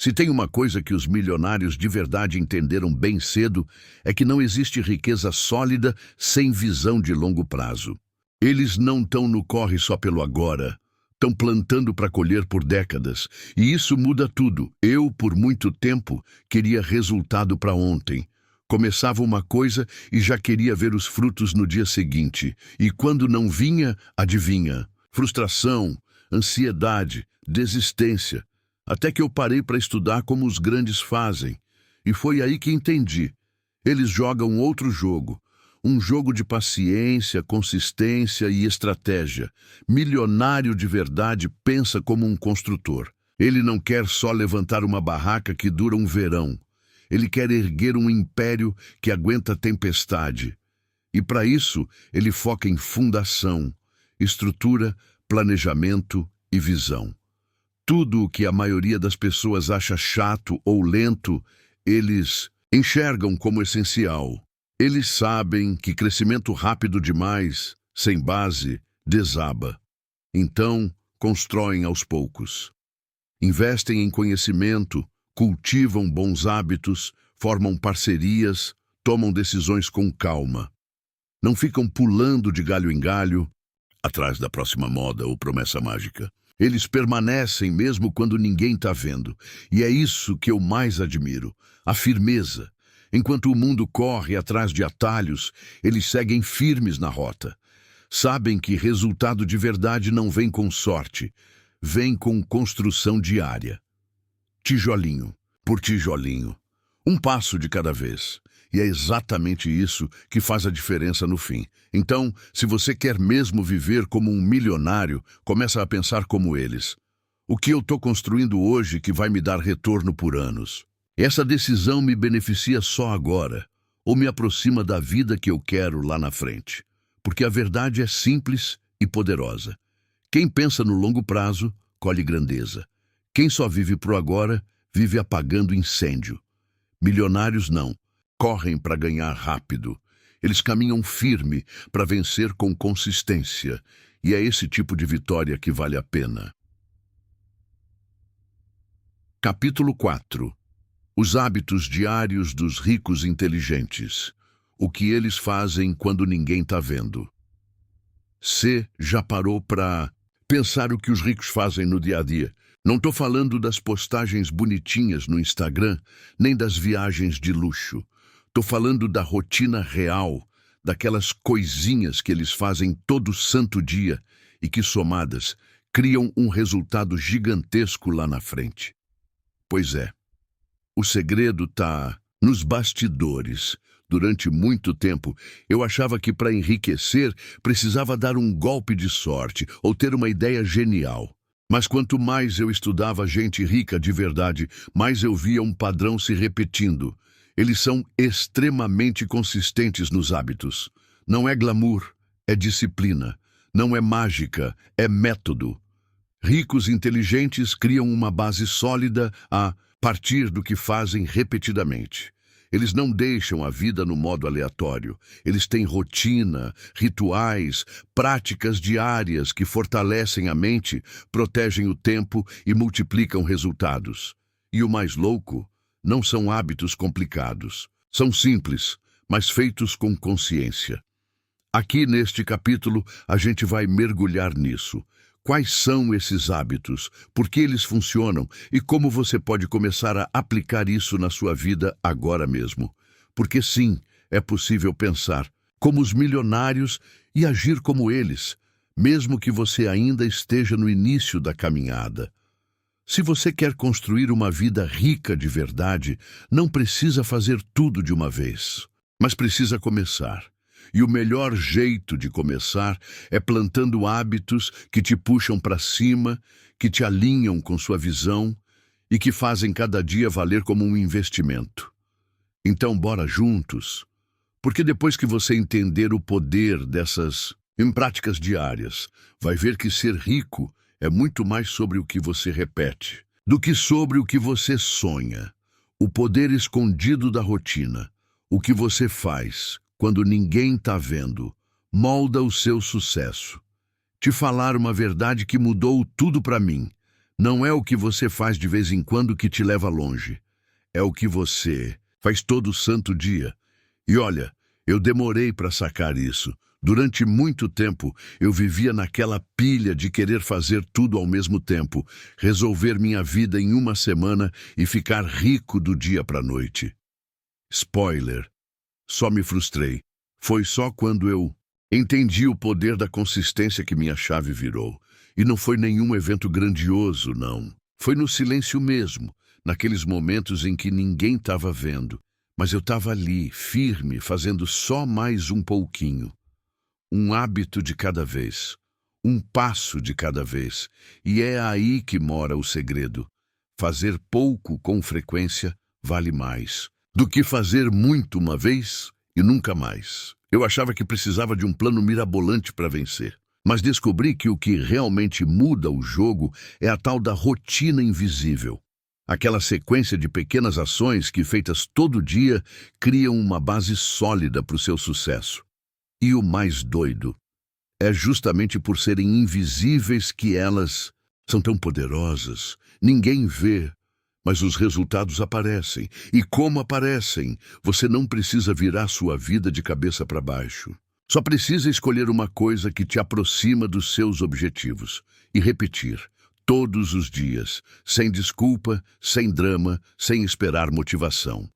Se tem uma coisa que os milionários de verdade entenderam bem cedo, é que não existe riqueza sólida sem visão de longo prazo. Eles não estão no corre só pelo agora, Estão plantando para colher por décadas. E isso muda tudo. Eu, por muito tempo, queria resultado para ontem. Começava uma coisa e já queria ver os frutos no dia seguinte. E quando não vinha, adivinha? Frustração, ansiedade, desistência. Até que eu parei para estudar como os grandes fazem. E foi aí que entendi. Eles jogam outro jogo. Um jogo de paciência, consistência e estratégia. Milionário de verdade pensa como um construtor. Ele não quer só levantar uma barraca que dura um verão. Ele quer erguer um império que aguenta a tempestade. E para isso, ele foca em fundação, estrutura, planejamento e visão. Tudo o que a maioria das pessoas acha chato ou lento, eles enxergam como essencial. Eles sabem que crescimento rápido demais, sem base, desaba. Então, constroem aos poucos. Investem em conhecimento, cultivam bons hábitos, formam parcerias, tomam decisões com calma. Não ficam pulando de galho em galho, atrás da próxima moda ou promessa mágica. Eles permanecem mesmo quando ninguém está vendo. E é isso que eu mais admiro, a firmeza. Enquanto o mundo corre atrás de atalhos, eles seguem firmes na rota. Sabem que resultado de verdade não vem com sorte, vem com construção diária. Tijolinho por tijolinho, um passo de cada vez. E é exatamente isso que faz a diferença no fim. Então, se você quer mesmo viver como um milionário, começa a pensar como eles. O que eu estou construindo hoje que vai me dar retorno por anos? Essa decisão me beneficia só agora, ou me aproxima da vida que eu quero lá na frente? Porque a verdade é simples e poderosa. Quem pensa no longo prazo, colhe grandeza. Quem só vive pro agora, vive apagando incêndio. Milionários não. Correm para ganhar rápido. Eles caminham firme para vencer com consistência. E é esse tipo de vitória que vale a pena. Capítulo 4. Os hábitos diários dos ricos inteligentes. O que eles fazem quando ninguém está vendo. Você já parou para pensar o que os ricos fazem no dia a dia? Não estou falando das postagens bonitinhas no Instagram, nem das viagens de luxo. Estou falando da rotina real, daquelas coisinhas que eles fazem todo santo dia e que, somadas, criam um resultado gigantesco lá na frente. Pois é, o segredo está nos bastidores. Durante muito tempo, eu achava que para enriquecer precisava dar um golpe de sorte ou ter uma ideia genial. Mas quanto mais eu estudava gente rica de verdade, mais eu via um padrão se repetindo. Eles são extremamente consistentes nos hábitos. Não é glamour, é disciplina. Não é mágica, é método. Ricos inteligentes criam uma base sólida a partir do que fazem repetidamente. Eles não deixam a vida no modo aleatório. Eles têm rotina, rituais, práticas diárias que fortalecem a mente, protegem o tempo e multiplicam resultados. E o mais louco, não são hábitos complicados. São simples, mas feitos com consciência. Aqui neste capítulo, a gente vai mergulhar nisso. Quais são esses hábitos? Por que eles funcionam? E como você pode começar a aplicar isso na sua vida agora mesmo? Porque sim, é possível pensar como os milionários e agir como eles, mesmo que você ainda esteja no início da caminhada. Se você quer construir uma vida rica de verdade, não precisa fazer tudo de uma vez, mas precisa começar. E o melhor jeito de começar é plantando hábitos que te puxam para cima, que te alinham com sua visão e que fazem cada dia valer como um investimento. Então, bora juntos, porque depois que você entender o poder dessas práticas diárias, vai ver que ser rico é muito mais sobre o que você repete do que sobre o que você sonha. O poder escondido da rotina, o que você faz quando ninguém está vendo, molda o seu sucesso. Te falar uma verdade que mudou tudo para mim. Não é o que você faz de vez em quando que te leva longe. É o que você faz todo santo dia. E olha, eu demorei para sacar isso. Durante muito tempo, eu vivia naquela pilha de querer fazer tudo ao mesmo tempo, resolver minha vida em uma semana e ficar rico do dia para a noite. Spoiler, só me frustrei. Foi só quando eu entendi o poder da consistência que minha chave virou. E não foi nenhum evento grandioso, não. Foi no silêncio mesmo, naqueles momentos em que ninguém estava vendo. Mas eu estava ali, firme, fazendo só mais um pouquinho. Um hábito de cada vez, um passo de cada vez. E é aí que mora o segredo. Fazer pouco com frequência vale mais do que fazer muito uma vez e nunca mais. Eu achava que precisava de um plano mirabolante para vencer. Mas descobri que o que realmente muda o jogo é a tal da rotina invisível. Aquela sequência de pequenas ações que, feitas todo dia, criam uma base sólida para o seu sucesso. E o mais doido é justamente por serem invisíveis que elas são tão poderosas. Ninguém vê, mas os resultados aparecem. E como aparecem, você não precisa virar sua vida de cabeça para baixo. Só precisa escolher uma coisa que te aproxima dos seus objetivos e repetir todos os dias, sem desculpa, sem drama, sem esperar motivação.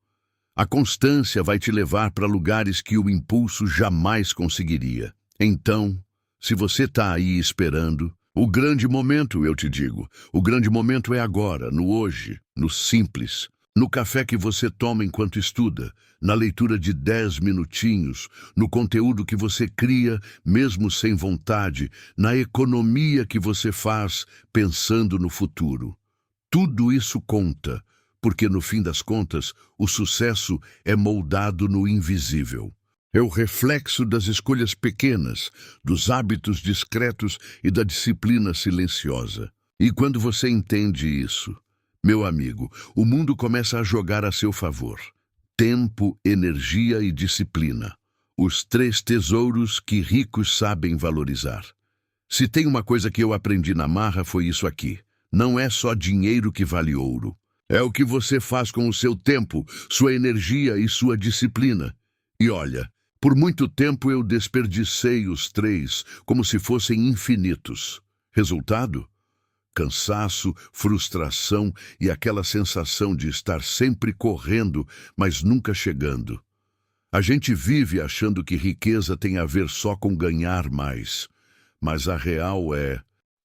A constância vai te levar para lugares que o impulso jamais conseguiria. Então, se você está aí esperando, o grande momento, eu te digo, o grande momento é agora, no hoje, no simples, no café que você toma enquanto estuda, na leitura de 10 minutinhos, no conteúdo que você cria, mesmo sem vontade, na economia que você faz, pensando no futuro. Tudo isso conta, porque no fim das contas, o sucesso é moldado no invisível. É o reflexo das escolhas pequenas, dos hábitos discretos e da disciplina silenciosa. E quando você entende isso, meu amigo, o mundo começa a jogar a seu favor. Tempo, energia e disciplina. Os 3 tesouros que ricos sabem valorizar. Se tem uma coisa que eu aprendi na marra, foi isso aqui. Não é só dinheiro que vale ouro. É o que você faz com o seu tempo, sua energia e sua disciplina. E olha, por muito tempo eu desperdicei os 3 como se fossem infinitos. Resultado? Cansaço, frustração e aquela sensação de estar sempre correndo, mas nunca chegando. A gente vive achando que riqueza tem a ver só com ganhar mais. Mas a real é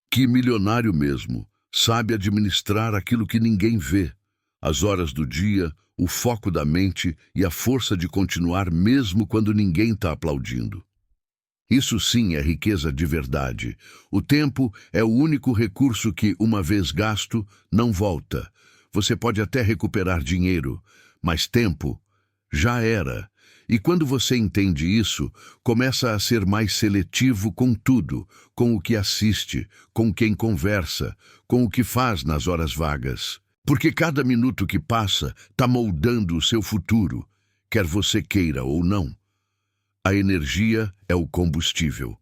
que milionário mesmo sabe administrar aquilo que ninguém vê. As horas do dia, o foco da mente e a força de continuar mesmo quando ninguém está aplaudindo. Isso sim é riqueza de verdade. O tempo é o único recurso que, uma vez gasto, não volta. Você pode até recuperar dinheiro, mas tempo já era. E quando você entende isso, começa a ser mais seletivo com tudo, com o que assiste, com quem conversa, com o que faz nas horas vagas. Porque cada minuto que passa está moldando o seu futuro, quer você queira ou não. A energia é o combustível.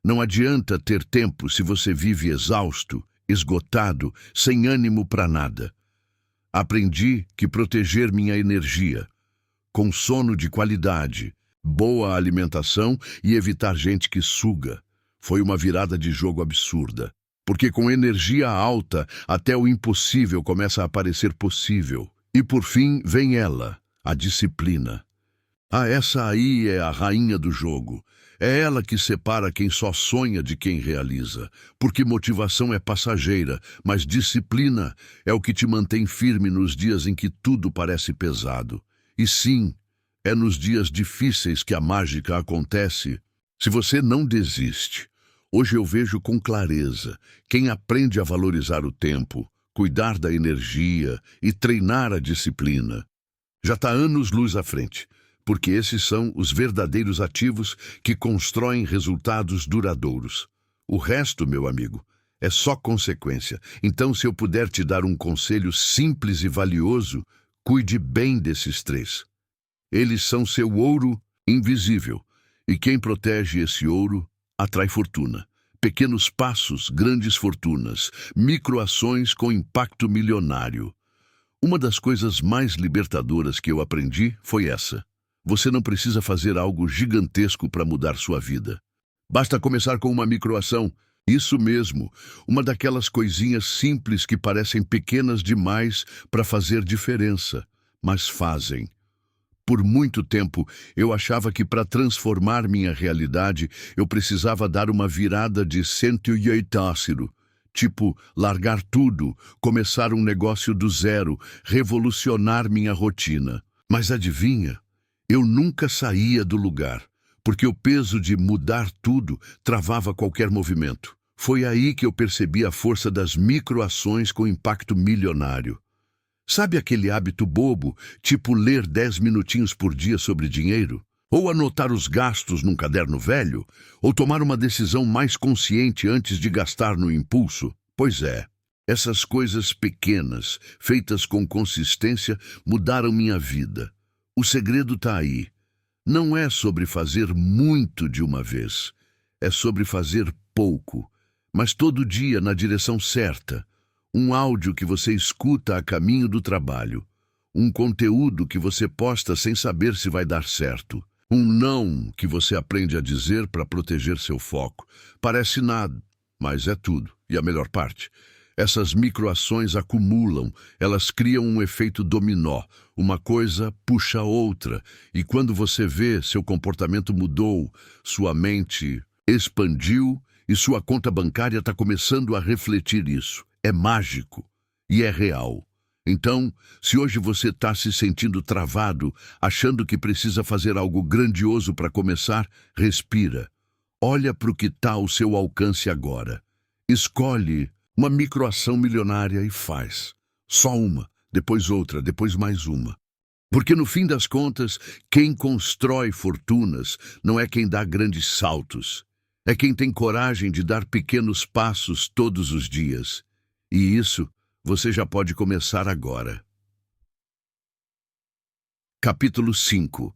Não adianta ter tempo se você vive exausto, esgotado, sem ânimo para nada. Aprendi que proteger minha energia, com sono de qualidade, boa alimentação e evitar gente que suga, foi uma virada de jogo absurda. Porque com energia alta, até o impossível começa a parecer possível. E por fim vem ela, a disciplina. Ah, essa aí é a rainha do jogo. É ela que separa quem só sonha de quem realiza. Porque motivação é passageira, mas disciplina é o que te mantém firme nos dias em que tudo parece pesado. E sim, é nos dias difíceis que a mágica acontece. Se você não desiste, hoje eu vejo com clareza quem aprende a valorizar o tempo, cuidar da energia e treinar a disciplina. Já está anos-luz à frente. Porque esses são os verdadeiros ativos que constroem resultados duradouros. O resto, meu amigo, é só consequência. Então, se eu puder te dar um conselho simples e valioso, cuide bem desses 3. Eles são seu ouro invisível, e quem protege esse ouro atrai fortuna. Pequenos passos, grandes fortunas, microações com impacto milionário. Uma das coisas mais libertadoras que eu aprendi foi essa. Você não precisa fazer algo gigantesco para mudar sua vida. Basta começar com uma microação. Isso mesmo, uma daquelas coisinhas simples que parecem pequenas demais para fazer diferença, mas fazem. Por muito tempo, eu achava que para transformar minha realidade, eu precisava dar uma virada de 180 graus. Tipo, largar tudo, começar um negócio do zero, revolucionar minha rotina. Mas adivinha? Eu nunca saía do lugar, porque o peso de mudar tudo travava qualquer movimento. Foi aí que eu percebi a força das microações com impacto milionário. Sabe aquele hábito bobo, tipo ler 10 minutinhos por dia sobre dinheiro? Ou anotar os gastos num caderno velho? Ou tomar uma decisão mais consciente antes de gastar no impulso? Pois é, essas coisas pequenas, feitas com consistência, mudaram minha vida. O segredo está aí. Não é sobre fazer muito de uma vez. É sobre fazer pouco, mas todo dia na direção certa. Um áudio que você escuta a caminho do trabalho. Um conteúdo que você posta sem saber se vai dar certo. Um não que você aprende a dizer para proteger seu foco. Parece nada, mas é tudo. E a melhor parte? Essas microações acumulam, elas criam um efeito dominó. Uma coisa puxa a outra. E quando você vê, seu comportamento mudou, sua mente expandiu e sua conta bancária está começando a refletir isso. É mágico e é real. Então, se hoje você está se sentindo travado, achando que precisa fazer algo grandioso para começar, respira. Olha para o que está ao seu alcance agora. Escolhe uma microação milionária e faz. Só uma, depois outra, depois mais uma. Porque no fim das contas, quem constrói fortunas não é quem dá grandes saltos. É quem tem coragem de dar pequenos passos todos os dias. E isso você já pode começar agora. Capítulo 5.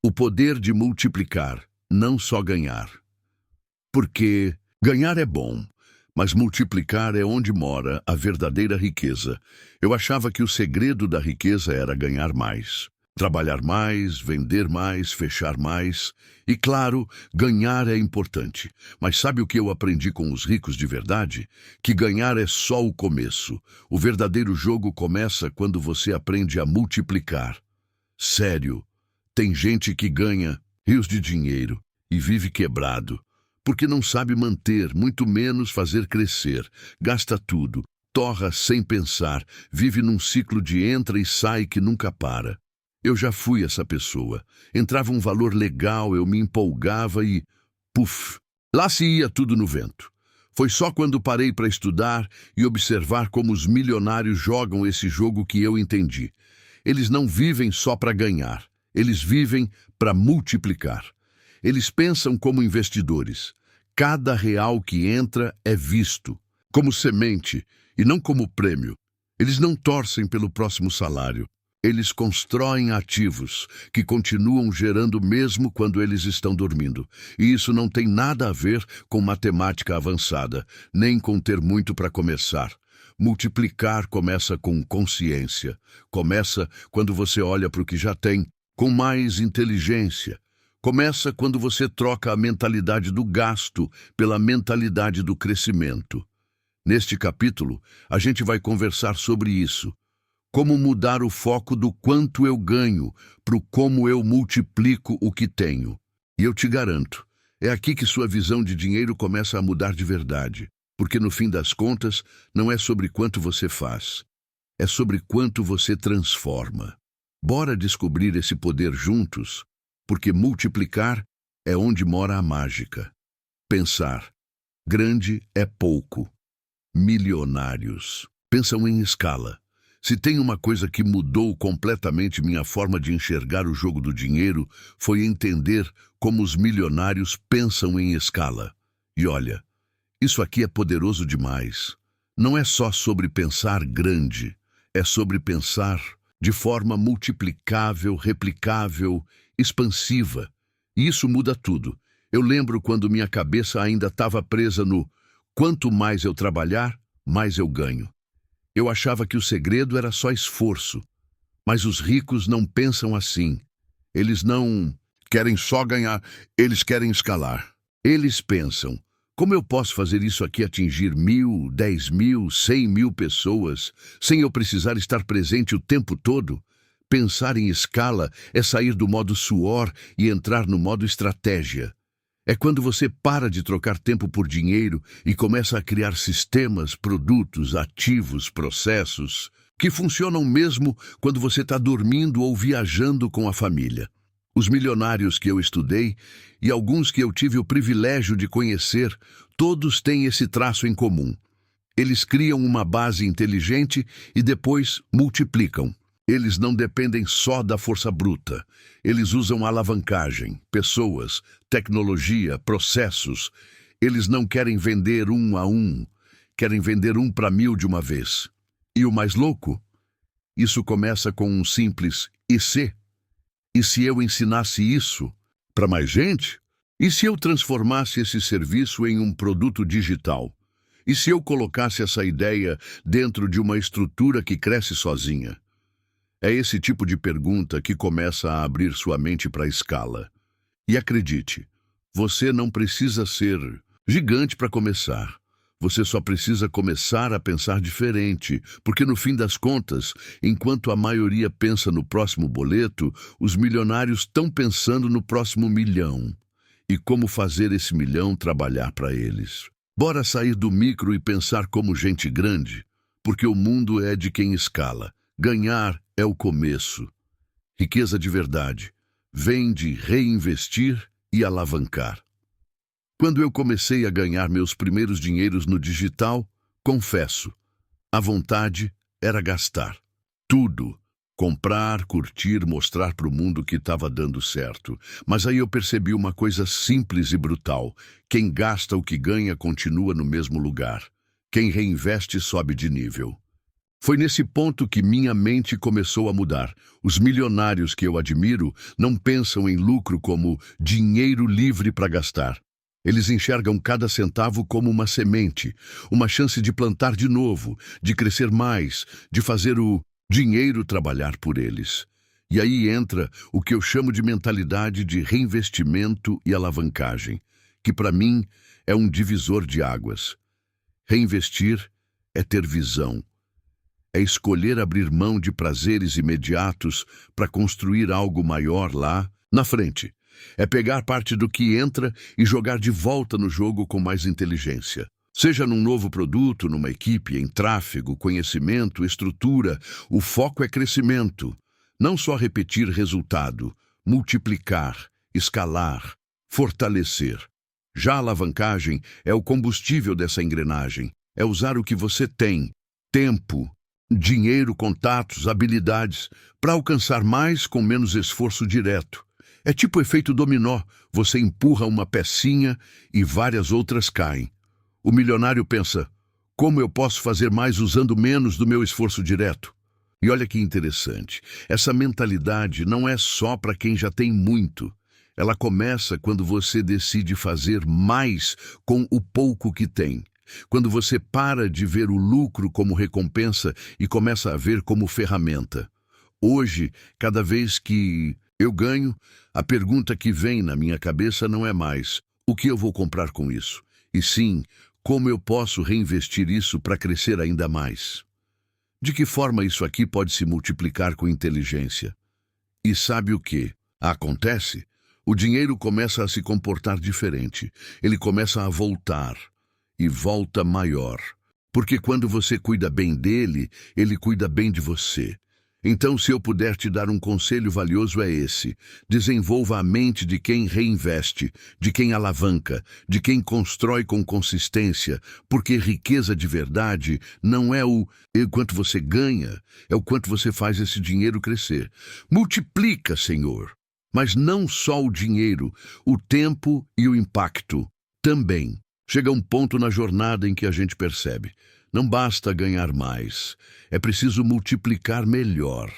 O poder de multiplicar, não só ganhar. Porque ganhar é bom, mas multiplicar é onde mora a verdadeira riqueza. Eu achava que o segredo da riqueza era ganhar mais. Trabalhar mais, vender mais, fechar mais. E claro, ganhar é importante. Mas sabe o que eu aprendi com os ricos de verdade? Que ganhar é só o começo. O verdadeiro jogo começa quando você aprende a multiplicar. Sério, tem gente que ganha rios de dinheiro e vive quebrado, porque não sabe manter, muito menos fazer crescer. Gasta tudo, torra sem pensar, vive num ciclo de entra e sai que nunca para. Eu já fui essa pessoa. Entrava um valor legal, eu me empolgava e... puf! Lá se ia tudo no vento. Foi só quando parei para estudar e observar como os milionários jogam esse jogo que eu entendi. Eles não vivem só para ganhar. Eles vivem para multiplicar. Eles pensam como investidores. Cada real que entra é visto, como semente e não como prêmio. Eles não torcem pelo próximo salário. Eles constroem ativos que continuam gerando mesmo quando eles estão dormindo. E isso não tem nada a ver com matemática avançada, nem com ter muito para começar. Multiplicar começa com consciência. Começa quando você olha para o que já tem, com mais inteligência. Começa quando você troca a mentalidade do gasto pela mentalidade do crescimento. Neste capítulo, a gente vai conversar sobre isso. Como mudar o foco do quanto eu ganho para o como eu multiplico o que tenho. E eu te garanto, é aqui que sua visão de dinheiro começa a mudar de verdade. Porque no fim das contas, não é sobre quanto você faz. É sobre quanto você transforma. Bora descobrir esse poder juntos, porque multiplicar é onde mora a mágica. Pensar. Grande é pouco. Milionários. Pensam em escala. Se tem uma coisa que mudou completamente minha forma de enxergar o jogo do dinheiro, foi entender como os milionários pensam em escala. E olha, isso aqui é poderoso demais. Não é só sobre pensar grande, é sobre pensar de forma multiplicável, replicável, expansiva. E isso muda tudo. Eu lembro quando minha cabeça ainda estava presa no quanto mais eu trabalhar, mais eu ganho. Eu achava que o segredo era só esforço, mas os ricos não pensam assim. Eles não querem só ganhar, eles querem escalar. Eles pensam: como eu posso fazer isso aqui atingir 1.000, 10.000, 100.000 pessoas, sem eu precisar estar presente o tempo todo? Pensar em escala é sair do modo suor e entrar no modo estratégia. É quando você para de trocar tempo por dinheiro e começa a criar sistemas, produtos, ativos, processos, que funcionam mesmo quando você está dormindo ou viajando com a família. Os milionários que eu estudei e alguns que eu tive o privilégio de conhecer, todos têm esse traço em comum. Eles criam uma base inteligente e depois multiplicam. Eles não dependem só da força bruta. Eles usam alavancagem, pessoas, tecnologia, processos. Eles não querem vender 1 a 1, querem vender 1 para 1.000 de uma vez. E o mais louco? Isso começa com um simples "e se?". E se eu ensinasse isso para mais gente? E se eu transformasse esse serviço em um produto digital? E se eu colocasse essa ideia dentro de uma estrutura que cresce sozinha? É esse tipo de pergunta que começa a abrir sua mente para a escala. E acredite, você não precisa ser gigante para começar. Você só precisa começar a pensar diferente, porque no fim das contas, enquanto a maioria pensa no próximo boleto, os milionários estão pensando no próximo 1.000.000 e como fazer esse 1.000.000 trabalhar para eles. Bora sair do micro e pensar como gente grande, porque o mundo é de quem escala. Ganhar é o começo. Riqueza de verdade vem de reinvestir e alavancar. Quando eu comecei a ganhar meus primeiros dinheiros no digital, confesso, a vontade era gastar. Tudo. Comprar, curtir, mostrar para o mundo que estava dando certo. Mas aí eu percebi uma coisa simples e brutal. Quem gasta o que ganha continua no mesmo lugar. Quem reinveste sobe de nível. Foi nesse ponto que minha mente começou a mudar. Os milionários que eu admiro não pensam em lucro como dinheiro livre para gastar. Eles enxergam cada centavo como uma semente, uma chance de plantar de novo, de crescer mais, de fazer o dinheiro trabalhar por eles. E aí entra o que eu chamo de mentalidade de reinvestimento e alavancagem, que para mim é um divisor de águas. Reinvestir é ter visão. É escolher abrir mão de prazeres imediatos para construir algo maior lá na frente. É pegar parte do que entra e jogar de volta no jogo com mais inteligência. Seja num novo produto, numa equipe, em tráfego, conhecimento, estrutura, o foco é crescimento. Não só repetir resultado, multiplicar, escalar, fortalecer. Já a alavancagem é o combustível dessa engrenagem. É usar o que você tem, tempo, dinheiro, contatos, habilidades, para alcançar mais com menos esforço direto. É tipo efeito dominó, você empurra uma pecinha e várias outras caem. O milionário pensa, como eu posso fazer mais usando menos do meu esforço direto? E olha que interessante, essa mentalidade não é só para quem já tem muito. Ela começa quando você decide fazer mais com o pouco que tem. Quando você para de ver o lucro como recompensa e começa a ver como ferramenta. Hoje, cada vez que eu ganho, a pergunta que vem na minha cabeça não é mais o que eu vou comprar com isso, e sim como eu posso reinvestir isso para crescer ainda mais. De que forma isso aqui pode se multiplicar com inteligência? E sabe o que acontece? O dinheiro começa a se comportar diferente. Ele começa a voltar. E volta maior. Porque quando você cuida bem dele, ele cuida bem de você. Então, se eu puder te dar um conselho valioso é esse. Desenvolva a mente de quem reinveste, de quem alavanca, de quem constrói com consistência, porque riqueza de verdade não é o quanto você ganha, é o quanto você faz esse dinheiro crescer. Multiplica, Senhor. Mas não só o dinheiro, o tempo e o impacto também. Chega um ponto na jornada em que a gente percebe. Não basta ganhar mais. É preciso multiplicar melhor.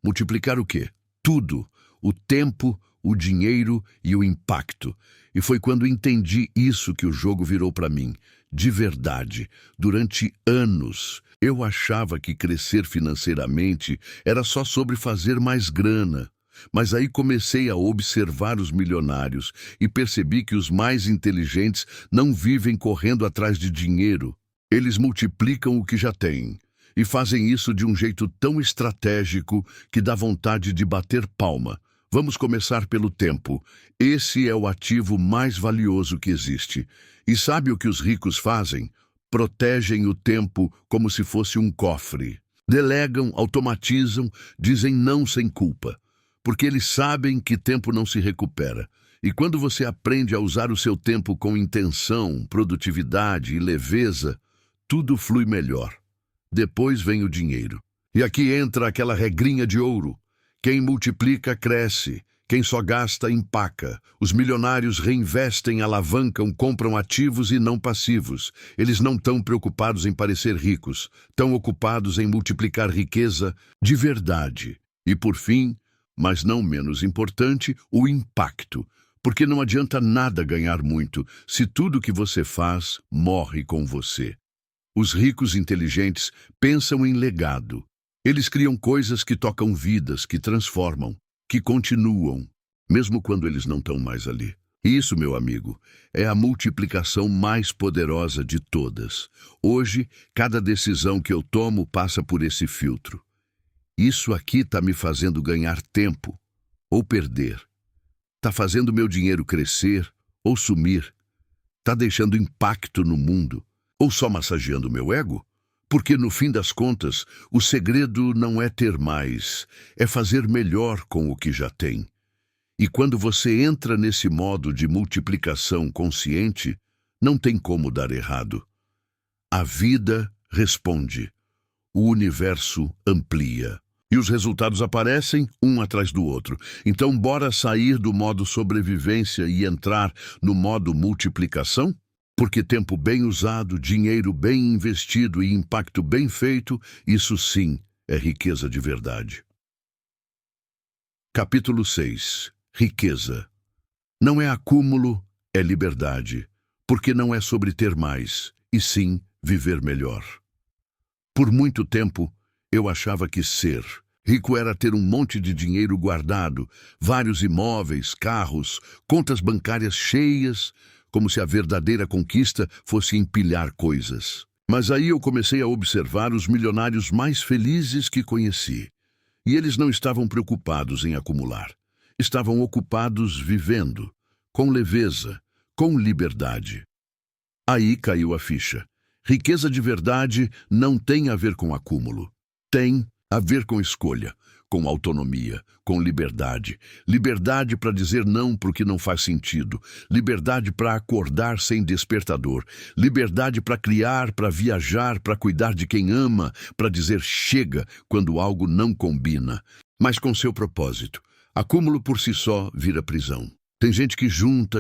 Multiplicar o quê? Tudo. O tempo, o dinheiro e o impacto. E foi quando entendi isso que o jogo virou para mim. De verdade. Durante anos, eu achava que crescer financeiramente era só sobre fazer mais grana. Mas aí comecei a observar os milionários e percebi que os mais inteligentes não vivem correndo atrás de dinheiro. Eles multiplicam o que já têm e fazem isso de um jeito tão estratégico que dá vontade de bater palma. Vamos começar pelo tempo. Esse é o ativo mais valioso que existe. E sabe o que os ricos fazem? Protegem o tempo como se fosse um cofre. Delegam, automatizam, dizem não sem culpa. Porque eles sabem que tempo não se recupera. E quando você aprende a usar o seu tempo com intenção, produtividade e leveza, tudo flui melhor. Depois vem o dinheiro. E aqui entra aquela regrinha de ouro. Quem multiplica, cresce. Quem só gasta, empaca. Os milionários reinvestem, alavancam, compram ativos e não passivos. Eles não estão preocupados em parecer ricos. Estão ocupados em multiplicar riqueza de verdade. E por fim, mas não menos importante, o impacto. Porque não adianta nada ganhar muito se tudo que você faz morre com você. Os ricos inteligentes pensam em legado. Eles criam coisas que tocam vidas, que transformam, que continuam, mesmo quando eles não estão mais ali. Isso, meu amigo, é a multiplicação mais poderosa de todas. Hoje, cada decisão que eu tomo passa por esse filtro. Isso aqui está me fazendo ganhar tempo ou perder. Está fazendo meu dinheiro crescer ou sumir. Está deixando impacto no mundo ou só massageando meu ego? Porque, no fim das contas, o segredo não é ter mais, é fazer melhor com o que já tem. E quando você entra nesse modo de multiplicação consciente, não tem como dar errado. A vida responde, o universo amplia. E os resultados aparecem um atrás do outro. Então, bora sair do modo sobrevivência e entrar no modo multiplicação? Porque tempo bem usado, dinheiro bem investido e impacto bem feito, isso sim é riqueza de verdade. Capítulo 6. Riqueza. Não é acúmulo, é liberdade. Porque não é sobre ter mais, e sim viver melhor. Por muito tempo, eu achava que ser rico era ter um monte de dinheiro guardado, vários imóveis, carros, contas bancárias cheias, como se a verdadeira conquista fosse empilhar coisas. Mas aí eu comecei a observar os milionários mais felizes que conheci. E eles não estavam preocupados em acumular. Estavam ocupados vivendo, com leveza, com liberdade. Aí caiu a ficha. Riqueza de verdade não tem a ver com acúmulo. Tem a ver com escolha, com autonomia, com liberdade. Liberdade para dizer não para o que não faz sentido. Liberdade para acordar sem despertador. Liberdade para criar, para viajar, para cuidar de quem ama, para dizer chega quando algo não combina. Mas com seu propósito. Acúmulo por si só vira prisão. Tem gente que junta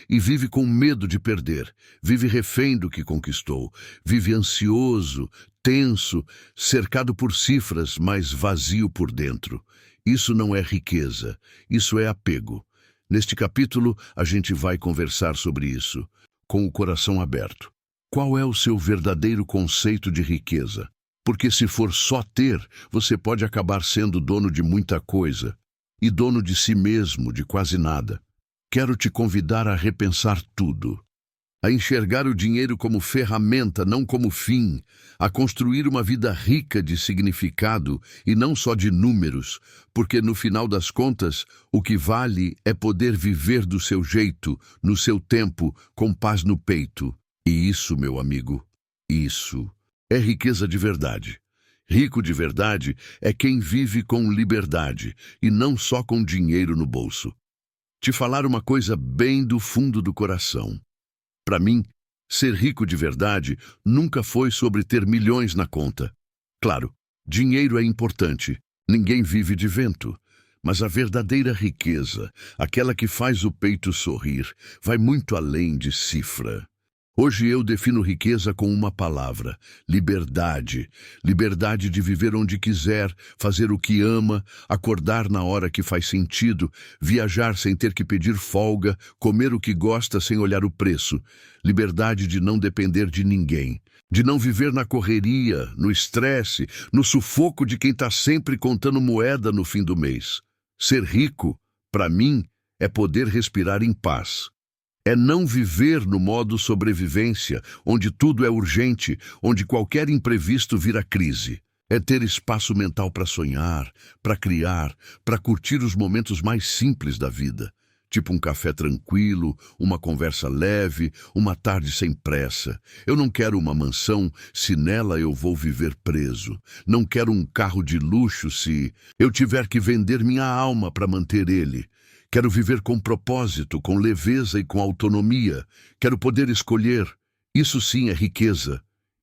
e vive com medo de perder. Vive refém do que conquistou. Vive ansioso, tenso, cercado por cifras, mas vazio por dentro. Isso não é riqueza, isso é apego. Neste capítulo, a gente vai conversar sobre isso, com o coração aberto. Qual é o seu verdadeiro conceito de riqueza? Porque se for só ter, você pode acabar sendo dono de muita coisa e dono de si mesmo, de quase nada. Quero te convidar a repensar tudo. A enxergar o dinheiro como ferramenta, não como fim, a construir uma vida rica de significado e não só de números, porque no final das contas, o que vale é poder viver do seu jeito, no seu tempo, com paz no peito. E isso, meu amigo, isso é riqueza de verdade. Rico de verdade é quem vive com liberdade e não só com dinheiro no bolso. Te falar uma coisa bem do fundo do coração. Para mim, ser rico de verdade nunca foi sobre ter milhões na conta. Claro, dinheiro é importante, ninguém vive de vento. Mas a verdadeira riqueza, aquela que faz o peito sorrir, vai muito além de cifra. Hoje eu defino riqueza com uma palavra: liberdade. Liberdade de viver onde quiser, fazer o que ama, acordar na hora que faz sentido, viajar sem ter que pedir folga, comer o que gosta sem olhar o preço. Liberdade de não depender de ninguém. De não viver na correria, no estresse, no sufoco de quem está sempre contando moeda no fim do mês. Ser rico, para mim, é poder respirar em paz. É não viver no modo sobrevivência, onde tudo é urgente, onde qualquer imprevisto vira crise. É ter espaço mental para sonhar, para criar, para curtir os momentos mais simples da vida. Tipo um café tranquilo, uma conversa leve, uma tarde sem pressa. Eu não quero uma mansão se nela eu vou viver preso. Não quero um carro de luxo se eu tiver que vender minha alma para manter ele. Quero viver com propósito, com leveza e com autonomia. Quero poder escolher. Isso sim é riqueza.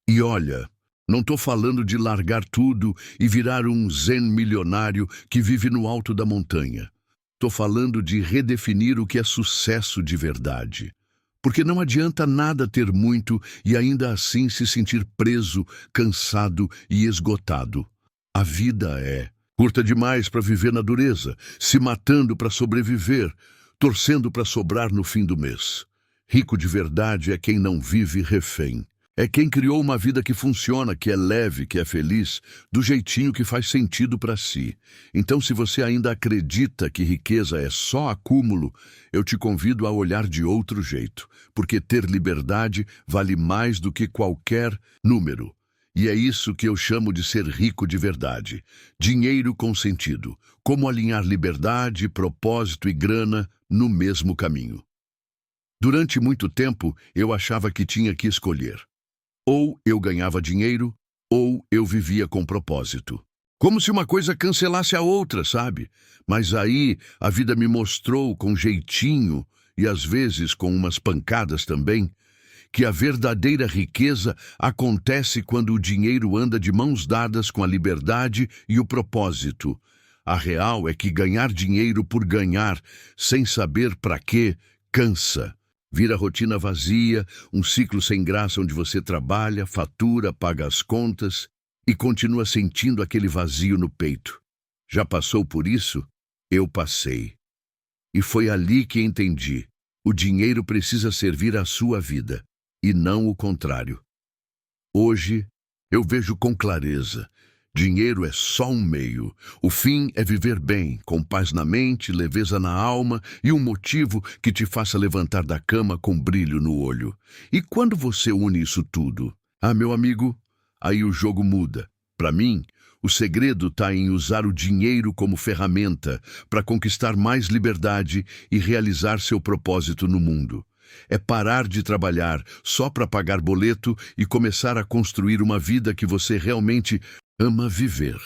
E olha, não estou falando de largar tudo e virar um zen milionário que vive no alto da montanha. Estou falando de redefinir o que é sucesso de verdade. Porque não adianta nada ter muito e ainda assim se sentir preso, cansado e esgotado. A vida é curta demais para viver na dureza, se matando para sobreviver, torcendo para sobrar no fim do mês. Rico de verdade é quem não vive refém. É quem criou uma vida que funciona, que é leve, que é feliz, do jeitinho que faz sentido para si. Então, se você ainda acredita que riqueza é só acúmulo, eu te convido a olhar de outro jeito, porque ter liberdade vale mais do que qualquer número. E é isso que eu chamo de ser rico de verdade. Dinheiro com sentido. Como alinhar liberdade, propósito e grana no mesmo caminho. Durante muito tempo, eu achava que tinha que escolher. Ou eu ganhava dinheiro, ou eu vivia com propósito. Como se uma coisa cancelasse a outra, sabe? Mas aí a vida me mostrou com jeitinho, e às vezes com umas pancadas também, que a verdadeira riqueza acontece quando o dinheiro anda de mãos dadas com a liberdade e o propósito. A real é que ganhar dinheiro por ganhar, sem saber para quê, cansa. Vira rotina vazia, um ciclo sem graça onde você trabalha, fatura, paga as contas e continua sentindo aquele vazio no peito. Já passou por isso? Eu passei. E foi ali que entendi. O dinheiro precisa servir à sua vida, e não o contrário. Hoje, eu vejo com clareza. Dinheiro é só um meio. O fim é viver bem, com paz na mente, leveza na alma e um motivo que te faça levantar da cama com brilho no olho. E quando você une isso tudo, meu amigo, aí o jogo muda. Para mim, o segredo está em usar o dinheiro como ferramenta para conquistar mais liberdade e realizar seu propósito no mundo. É parar de trabalhar só para pagar boleto e começar a construir uma vida que você realmente ama viver.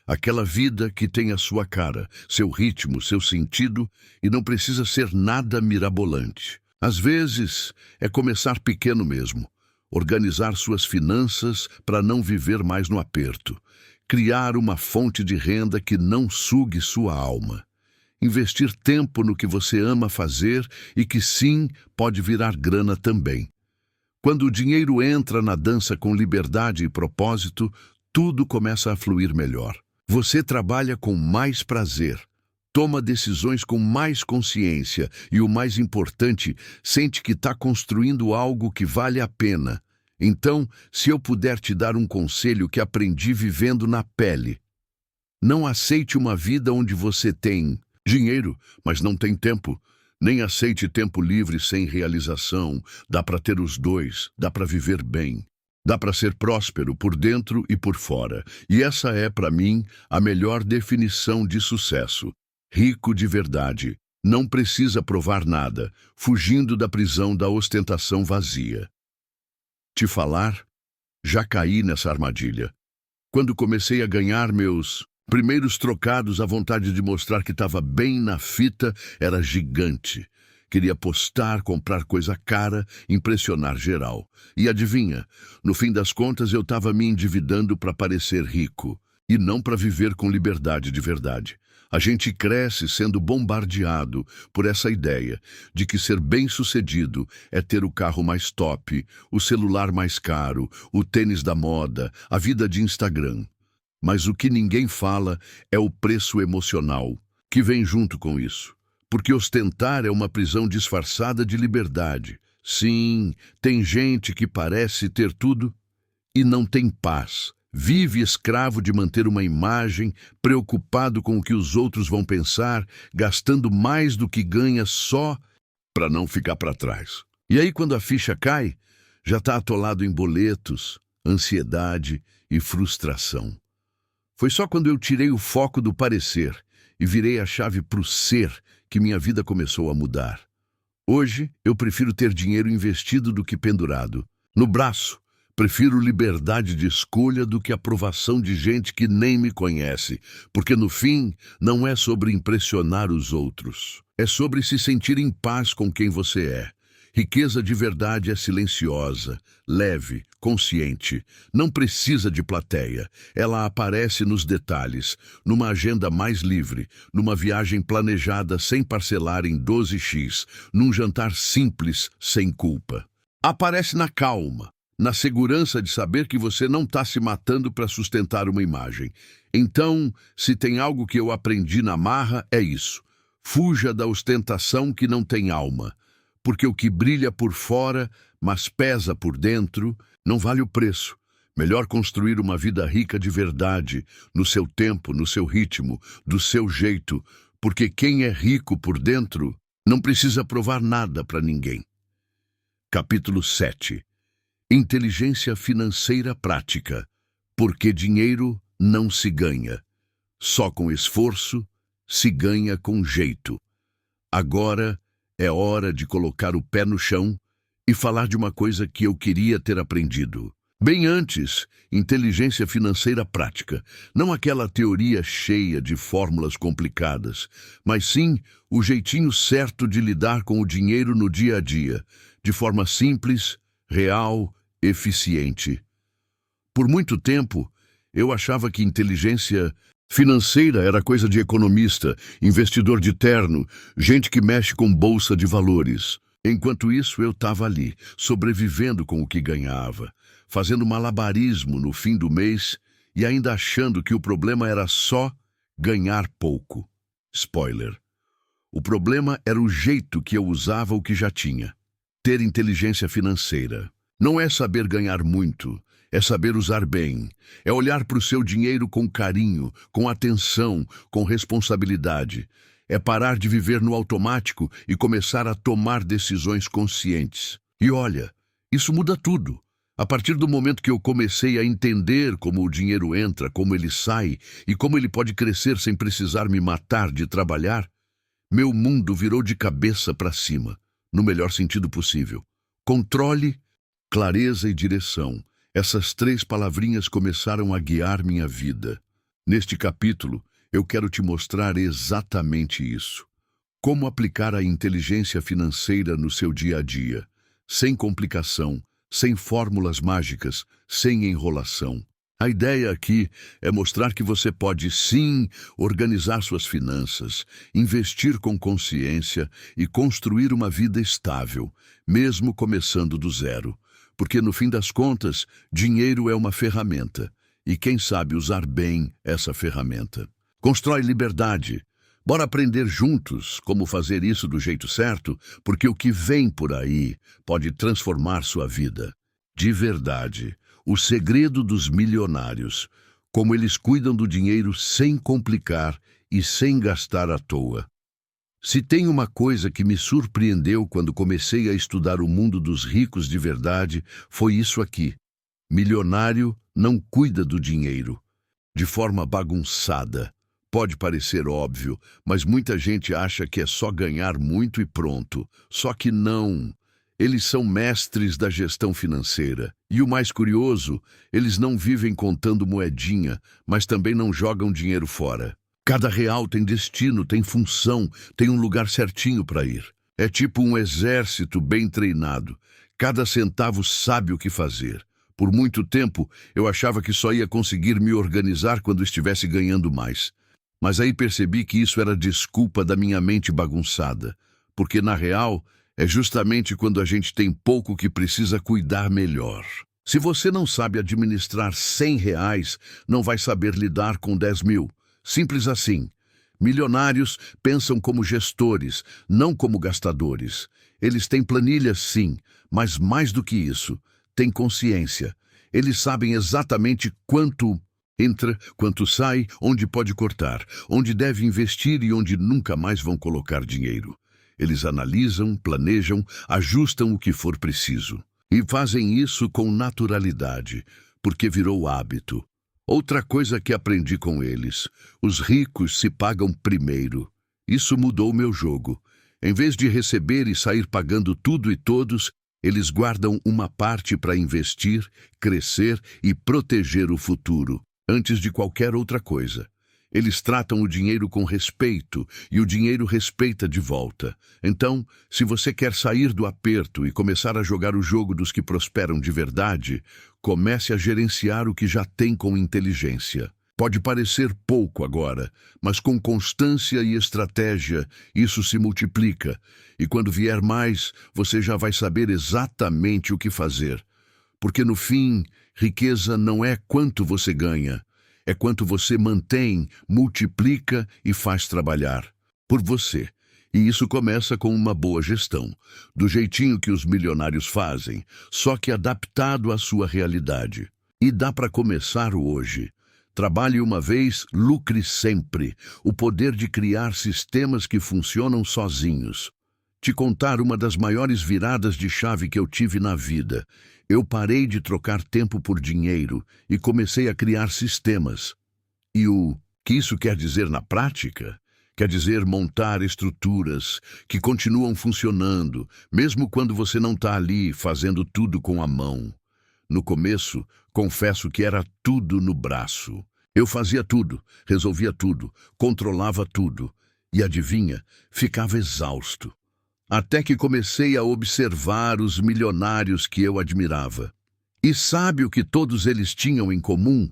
Aquela vida que tem a sua cara, seu ritmo, seu sentido e não precisa ser nada mirabolante. Às vezes, é começar pequeno mesmo. Organizar suas finanças para não viver mais no aperto. Criar uma fonte de renda que não sugue sua alma. Investir tempo no que você ama fazer e que sim, pode virar grana também. Quando o dinheiro entra na dança com liberdade e propósito, tudo começa a fluir melhor. Você trabalha com mais prazer, toma decisões com mais consciência e, o mais importante, sente que está construindo algo que vale a pena. Então, se eu puder te dar um conselho que aprendi vivendo na pele, não aceite uma vida onde você tem dinheiro, mas não tem tempo. Nem aceite tempo livre sem realização. Dá para ter os dois, dá para viver bem. Dá para ser próspero por dentro e por fora. E essa é, para mim, a melhor definição de sucesso. Rico de verdade. Não precisa provar nada, fugindo da prisão da ostentação vazia. Te falar? Já caí nessa armadilha. Quando comecei a ganhar meus primeiros trocados, a vontade de mostrar que estava bem na fita era gigante. Queria postar, comprar coisa cara, impressionar geral. E adivinha, no fim das contas eu estava me endividando para parecer rico, e não para viver com liberdade de verdade. A gente cresce sendo bombardeado por essa ideia de que ser bem-sucedido é ter o carro mais top, o celular mais caro, o tênis da moda, a vida de Instagram. Mas o que ninguém fala é o preço emocional que vem junto com isso. Porque ostentar é uma prisão disfarçada de liberdade. Sim, tem gente que parece ter tudo e não tem paz. Vive escravo de manter uma imagem, preocupado com o que os outros vão pensar, gastando mais do que ganha só para não ficar para trás. E aí, quando a ficha cai, já está atolado em boletos, ansiedade e frustração. Foi só quando eu tirei o foco do parecer e virei a chave para o ser que minha vida começou a mudar. Hoje, eu prefiro ter dinheiro investido do que pendurado no braço. Prefiro liberdade de escolha do que aprovação de gente que nem me conhece, porque no fim não é sobre impressionar os outros. É sobre se sentir em paz com quem você é. Riqueza de verdade é silenciosa, leve, consciente. Não precisa de plateia. Ela aparece nos detalhes, numa agenda mais livre, numa viagem planejada sem parcelar em 12x, num jantar simples, sem culpa. Aparece na calma, na segurança de saber que você não está se matando para sustentar uma imagem. Então, se tem algo que eu aprendi na marra, é isso. Fuja da ostentação que não tem alma. Porque o que brilha por fora, mas pesa por dentro, não vale o preço. Melhor construir uma vida rica de verdade, no seu tempo, no seu ritmo, do seu jeito, porque quem é rico por dentro não precisa provar nada para ninguém. Capítulo 7. Inteligência financeira prática. Porque dinheiro não se ganha. Só com esforço se ganha com jeito. Agora é hora de colocar o pé no chão e falar de uma coisa que eu queria ter aprendido. Bem antes, inteligência financeira prática. Não aquela teoria cheia de fórmulas complicadas, mas sim o jeitinho certo de lidar com o dinheiro no dia a dia, de forma simples, real, eficiente. Por muito tempo, eu achava que inteligência financeira era coisa de economista, investidor de terno, gente que mexe com bolsa de valores. Enquanto isso, eu estava ali, sobrevivendo com o que ganhava, fazendo malabarismo no fim do mês e ainda achando que o problema era só ganhar pouco. Spoiler. O problema era o jeito que eu usava o que já tinha. Ter inteligência financeira não é saber ganhar muito, é saber usar bem, é olhar para o seu dinheiro com carinho, com atenção, com responsabilidade. É parar de viver no automático e começar a tomar decisões conscientes. E olha, isso muda tudo. A partir do momento que eu comecei a entender como o dinheiro entra, como ele sai e como ele pode crescer sem precisar me matar de trabalhar, meu mundo virou de cabeça para cima, no melhor sentido possível. Controle, clareza e direção. Essas 3 palavrinhas começaram a guiar minha vida. Neste capítulo, eu quero te mostrar exatamente isso. Como aplicar a inteligência financeira no seu dia a dia, sem complicação, sem fórmulas mágicas, sem enrolação. A ideia aqui é mostrar que você pode, sim, organizar suas finanças, investir com consciência e construir uma vida estável, mesmo começando do zero. Porque, no fim das contas, dinheiro é uma ferramenta, e quem sabe usar bem essa ferramenta. Constrói liberdade. Bora aprender juntos como fazer isso do jeito certo, porque o que vem por aí pode transformar sua vida. De verdade, o segredo dos milionários, como eles cuidam do dinheiro sem complicar e sem gastar à toa. Se tem uma coisa que me surpreendeu quando comecei a estudar o mundo dos ricos de verdade, foi isso aqui. Milionário não cuida do dinheiro de forma bagunçada. Pode parecer óbvio, mas muita gente acha que é só ganhar muito e pronto. Só que não. Eles são mestres da gestão financeira. E o mais curioso, eles não vivem contando moedinha, mas também não jogam dinheiro fora. Cada real tem destino, tem função, tem um lugar certinho para ir. É tipo um exército bem treinado. Cada centavo sabe o que fazer. Por muito tempo, eu achava que só ia conseguir me organizar quando estivesse ganhando mais. Mas aí percebi que isso era desculpa da minha mente bagunçada, porque na real é justamente quando a gente tem pouco que precisa cuidar melhor. Se você não sabe administrar R$ 100, não vai saber lidar com 10.000. Simples assim. Milionários pensam como gestores, não como gastadores. Eles têm planilhas, sim, mas mais do que isso, têm consciência. Eles sabem exatamente quanto entra, quanto sai, onde pode cortar, onde deve investir e onde nunca mais vão colocar dinheiro. Eles analisam, planejam, ajustam o que for preciso. E fazem isso com naturalidade, porque virou hábito. Outra coisa que aprendi com eles: os ricos se pagam primeiro. Isso mudou o meu jogo. Em vez de receber e sair pagando tudo e todos, eles guardam uma parte para investir, crescer e proteger o futuro, antes de qualquer outra coisa. Eles tratam o dinheiro com respeito e o dinheiro respeita de volta. Então, se você quer sair do aperto e começar a jogar o jogo dos que prosperam de verdade, comece a gerenciar o que já tem com inteligência. Pode parecer pouco agora, mas com constância e estratégia, isso se multiplica. E quando vier mais, você já vai saber exatamente o que fazer. Porque no fim, riqueza não é quanto você ganha, é quanto você mantém, multiplica e faz trabalhar por você. E isso começa com uma boa gestão, do jeitinho que os milionários fazem, só que adaptado à sua realidade. E dá para começar hoje. Trabalhe uma vez, lucre sempre. O poder de criar sistemas que funcionam sozinhos. Te contar uma das maiores viradas de chave que eu tive na vida. Eu parei de trocar tempo por dinheiro e comecei a criar sistemas. E o que isso quer dizer na prática? Quer dizer montar estruturas que continuam funcionando, mesmo quando você não está ali fazendo tudo com a mão. No começo, confesso que era tudo no braço. Eu fazia tudo, resolvia tudo, controlava tudo. E adivinha, ficava exausto. Até que comecei a observar os milionários que eu admirava. E sabe o que todos eles tinham em comum?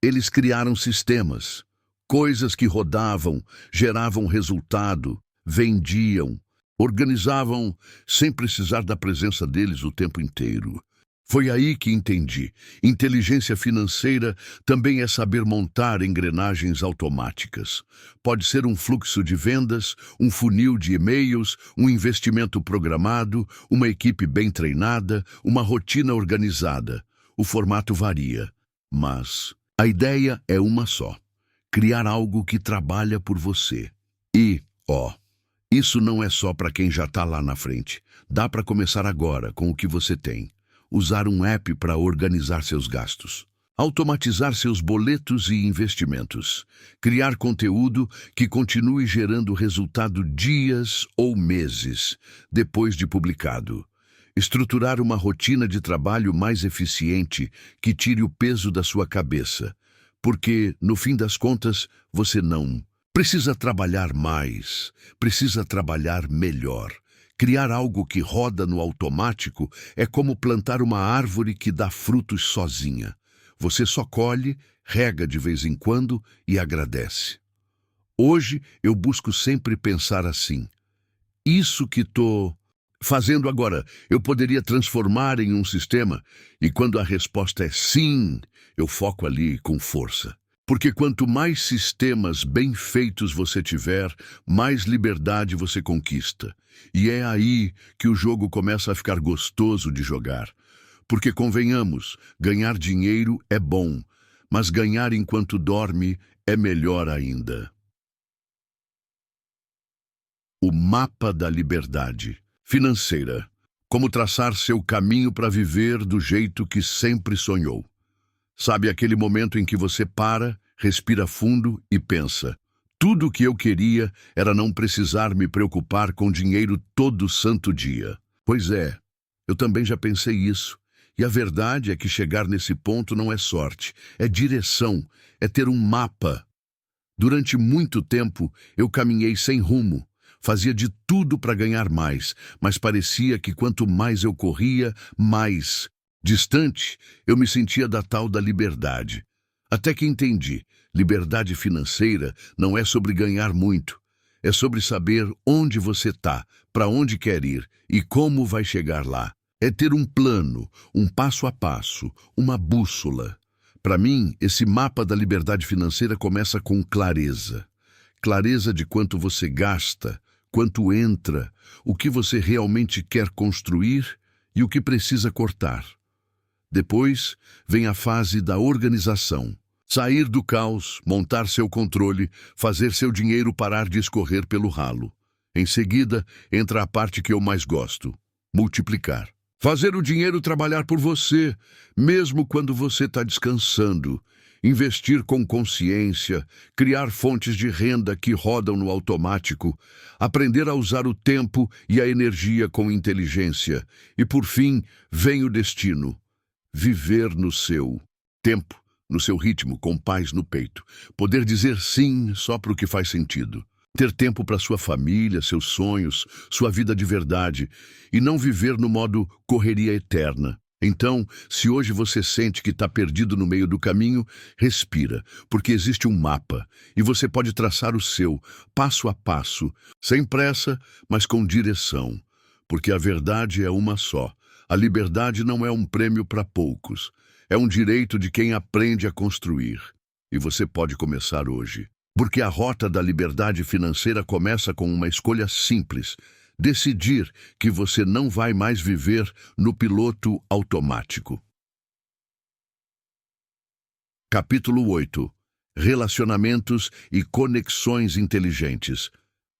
Eles criaram sistemas, coisas que rodavam, geravam resultado, vendiam, organizavam sem precisar da presença deles o tempo inteiro. Foi aí que entendi. Inteligência financeira também é saber montar engrenagens automáticas. Pode ser um fluxo de vendas, um funil de e-mails, um investimento programado, uma equipe bem treinada, uma rotina organizada. O formato varia, mas a ideia é uma só: criar algo que trabalha por você. E, isso não é só para quem já está lá na frente. Dá para começar agora com o que você tem. Usar um app para organizar seus gastos, automatizar seus boletos e investimentos, criar conteúdo que continue gerando resultado dias ou meses depois de publicado, estruturar uma rotina de trabalho mais eficiente que tire o peso da sua cabeça, porque, no fim das contas, você não precisa trabalhar mais, precisa trabalhar melhor. Criar algo que roda no automático é como plantar uma árvore que dá frutos sozinha. Você só colhe, rega de vez em quando e agradece. Hoje eu busco sempre pensar assim: isso que estou fazendo agora, eu poderia transformar em um sistema? E quando a resposta é sim, eu foco ali com força. Porque quanto mais sistemas bem feitos você tiver, mais liberdade você conquista. E é aí que o jogo começa a ficar gostoso de jogar. Porque, convenhamos, ganhar dinheiro é bom, mas ganhar enquanto dorme é melhor ainda. O mapa da liberdade financeira. Como traçar seu caminho para viver do jeito que sempre sonhou. Sabe aquele momento em que você para, respira fundo e pensa: tudo o que eu queria era não precisar me preocupar com dinheiro todo santo dia. Pois é, eu também já pensei isso. E a verdade é que chegar nesse ponto não é sorte, é direção, é ter um mapa. Durante muito tempo, eu caminhei sem rumo. Fazia de tudo para ganhar mais, mas parecia que quanto mais eu corria, mais distante eu me sentia da tal da liberdade. Até que entendi, liberdade financeira não é sobre ganhar muito. É sobre saber onde você está, para onde quer ir e como vai chegar lá. É ter um plano, um passo a passo, uma bússola. Para mim, esse mapa da liberdade financeira começa com clareza. Clareza de quanto você gasta, quanto entra, o que você realmente quer construir e o que precisa cortar. Depois vem a fase da organização. Sair do caos, montar seu controle, fazer seu dinheiro parar de escorrer pelo ralo. Em seguida, entra a parte que eu mais gosto: multiplicar. Fazer o dinheiro trabalhar por você, mesmo quando você está descansando. Investir com consciência, criar fontes de renda que rodam no automático, aprender a usar o tempo e a energia com inteligência. E, por fim, vem o destino: viver no seu tempo, no seu ritmo, com paz no peito. Poder dizer sim só para o que faz sentido. Ter tempo para sua família, seus sonhos, sua vida de verdade, e não viver no modo correria eterna. Então, se hoje você sente que está perdido no meio do caminho, respira, porque existe um mapa, e você pode traçar o seu, passo a passo, sem pressa, mas com direção. Porque a verdade é uma só. A liberdade não é um prêmio para poucos. É um direito de quem aprende a construir. E você pode começar hoje. Porque a rota da liberdade financeira começa com uma escolha simples: decidir que você não vai mais viver no piloto automático. Capítulo 8. Relacionamentos e conexões inteligentes.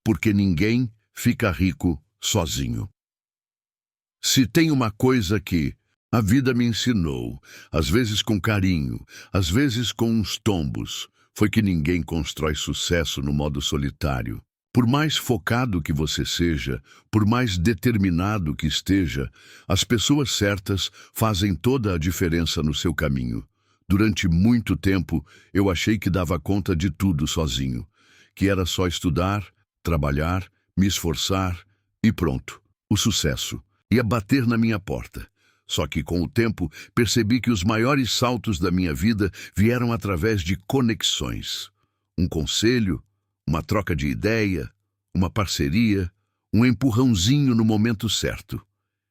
Porque ninguém fica rico sozinho. Se tem uma coisa que a vida me ensinou, às vezes com carinho, às vezes com uns tombos, foi que ninguém constrói sucesso no modo solitário. Por mais focado que você seja, por mais determinado que esteja, as pessoas certas fazem toda a diferença no seu caminho. Durante muito tempo, eu achei que dava conta de tudo sozinho, que era só estudar, trabalhar, me esforçar e pronto, o sucesso ia bater na minha porta. Só que, com o tempo, percebi que os maiores saltos da minha vida vieram através de conexões. Um conselho, uma troca de ideia, uma parceria, um empurrãozinho no momento certo.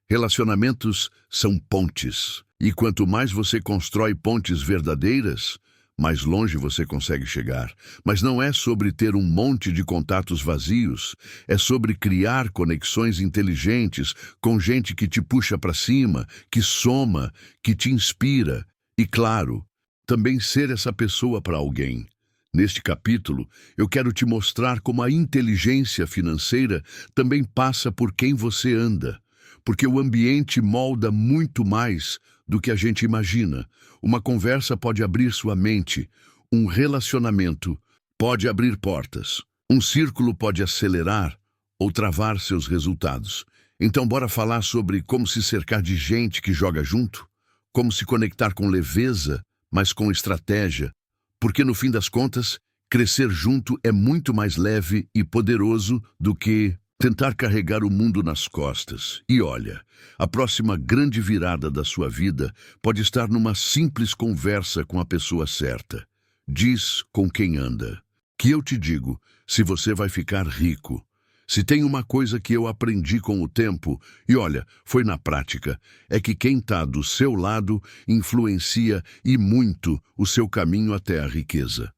Relacionamentos são pontes. E quanto mais você constrói pontes verdadeiras, mais longe você consegue chegar. Mas não é sobre ter um monte de contatos vazios, é sobre criar conexões inteligentes com gente que te puxa para cima, que soma, que te inspira. E, claro, também ser essa pessoa para alguém. Neste capítulo, eu quero te mostrar como a inteligência financeira também passa por quem você anda. Porque o ambiente molda muito mais do que a gente imagina. Uma conversa pode abrir sua mente, um relacionamento pode abrir portas, um círculo pode acelerar ou travar seus resultados. Então bora falar sobre como se cercar de gente que joga junto, como se conectar com leveza, mas com estratégia, porque no fim das contas, crescer junto é muito mais leve e poderoso do que tentar carregar o mundo nas costas. E olha, a próxima grande virada da sua vida pode estar numa simples conversa com a pessoa certa. Diz com quem anda. Que eu te digo, se você vai ficar rico. Se tem uma coisa que eu aprendi com o tempo, e olha, foi na prática, é que quem está do seu lado influencia e muito o seu caminho até a riqueza.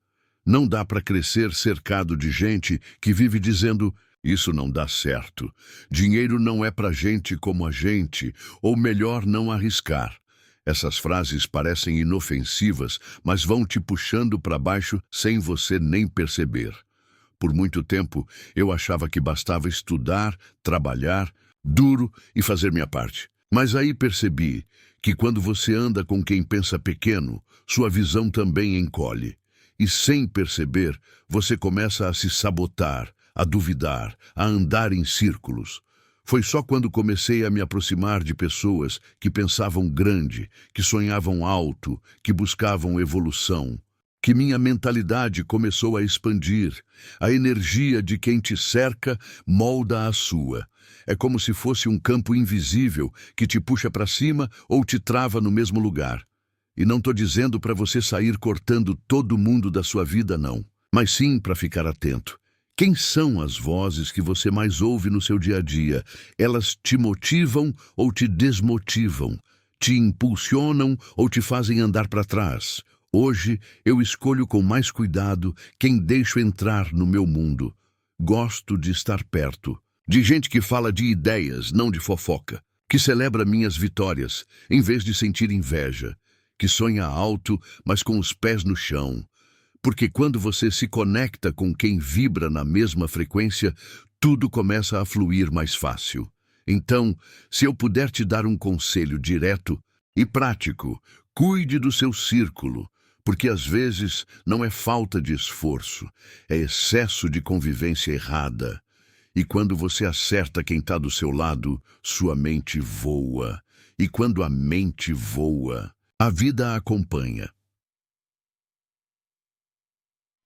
Não dá para crescer cercado de gente que vive dizendo: isso não dá certo. Dinheiro não é para gente como a gente, ou melhor não arriscar. Essas frases parecem inofensivas, mas vão te puxando para baixo sem você nem perceber. Por muito tempo, eu achava que bastava estudar, trabalhar, duro e fazer minha parte. Mas aí percebi que quando você anda com quem pensa pequeno, sua visão também encolhe. E sem perceber, você começa a se sabotar, a duvidar, a andar em círculos. Foi só quando comecei a me aproximar de pessoas que pensavam grande, que sonhavam alto, que buscavam evolução, que minha mentalidade começou a expandir. A energia de quem te cerca molda a sua. É como se fosse um campo invisível que te puxa para cima ou te trava no mesmo lugar. E não estou dizendo para você sair cortando todo mundo da sua vida, não. Mas sim para ficar atento. Quem são as vozes que você mais ouve no seu dia a dia? Elas te motivam ou te desmotivam? Te impulsionam ou te fazem andar para trás? Hoje eu escolho com mais cuidado quem deixo entrar no meu mundo. Gosto de estar perto de gente que fala de ideias, não de fofoca, que celebra minhas vitórias, em vez de sentir inveja, que sonha alto, mas com os pés no chão. Porque quando você se conecta com quem vibra na mesma frequência, tudo começa a fluir mais fácil. Então, se eu puder te dar um conselho direto e prático, cuide do seu círculo, porque às vezes não é falta de esforço, é excesso de convivência errada. E quando você acerta quem está do seu lado, sua mente voa. E quando a mente voa, a vida a acompanha.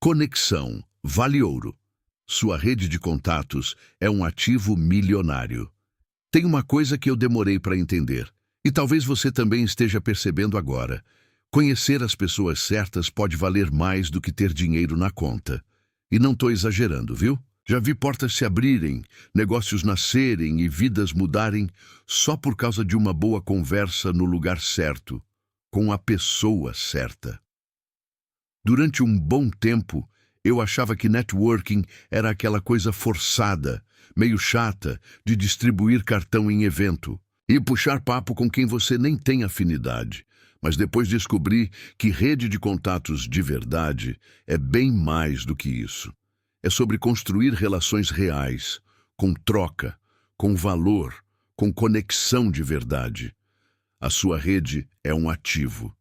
Conexão vale ouro. Sua rede de contatos é um ativo milionário. Tem uma coisa que eu demorei para entender, e talvez você também esteja percebendo agora. Conhecer as pessoas certas pode valer mais do que ter dinheiro na conta. E não estou exagerando, viu? Já vi portas se abrirem, negócios nascerem e vidas mudarem só por causa de uma boa conversa no lugar certo, com a pessoa certa. Durante um bom tempo, eu achava que networking era aquela coisa forçada, meio chata, de distribuir cartão em evento e puxar papo com quem você nem tem afinidade. Mas depois descobri que rede de contatos de verdade é bem mais do que isso. É sobre construir relações reais, com troca, com valor, com conexão de verdade. A sua rede é um ativo.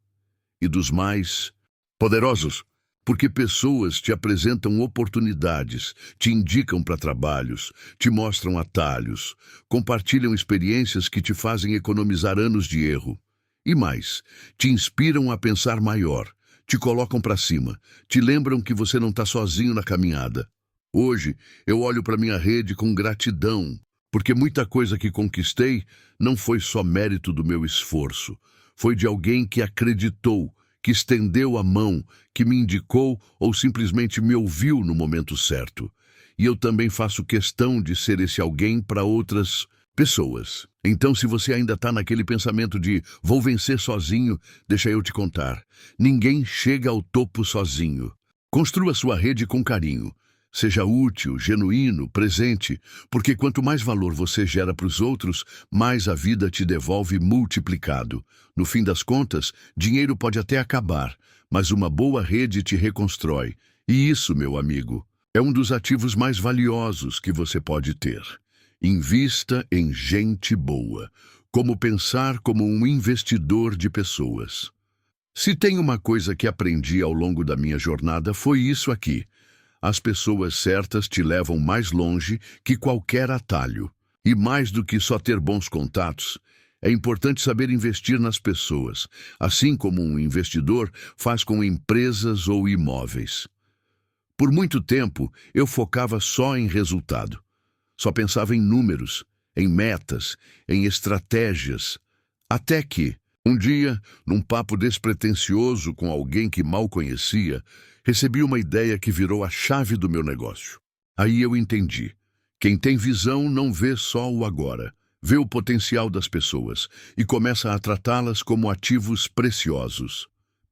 E dos mais poderosos, porque pessoas te apresentam oportunidades, te indicam para trabalhos, te mostram atalhos, compartilham experiências que te fazem economizar anos de erro. E mais, te inspiram a pensar maior, te colocam para cima, te lembram que você não está sozinho na caminhada. Hoje, eu olho para minha rede com gratidão, porque muita coisa que conquistei não foi só mérito do meu esforço, foi de alguém que acreditou, que estendeu a mão, que me indicou ou simplesmente me ouviu no momento certo. E eu também faço questão de ser esse alguém para outras pessoas. Então, se você ainda está naquele pensamento de vou vencer sozinho, deixa eu te contar. Ninguém chega ao topo sozinho. Construa sua rede com carinho. Seja útil, genuíno, presente, porque quanto mais valor você gera para os outros, mais a vida te devolve multiplicado. No fim das contas, dinheiro pode até acabar, mas uma boa rede te reconstrói. E isso, meu amigo, é um dos ativos mais valiosos que você pode ter. Invista em gente boa, como pensar como um investidor de pessoas. Se tem uma coisa que aprendi ao longo da minha jornada, foi isso aqui. As pessoas certas te levam mais longe que qualquer atalho. E mais do que só ter bons contatos, é importante saber investir nas pessoas, assim como um investidor faz com empresas ou imóveis. Por muito tempo, eu focava só em resultado. Só pensava em números, em metas, em estratégias. Até que, um dia, num papo despretensioso com alguém que mal conhecia, recebi uma ideia que virou a chave do meu negócio. Aí eu entendi. Quem tem visão não vê só o agora, vê o potencial das pessoas e começa a tratá-las como ativos preciosos.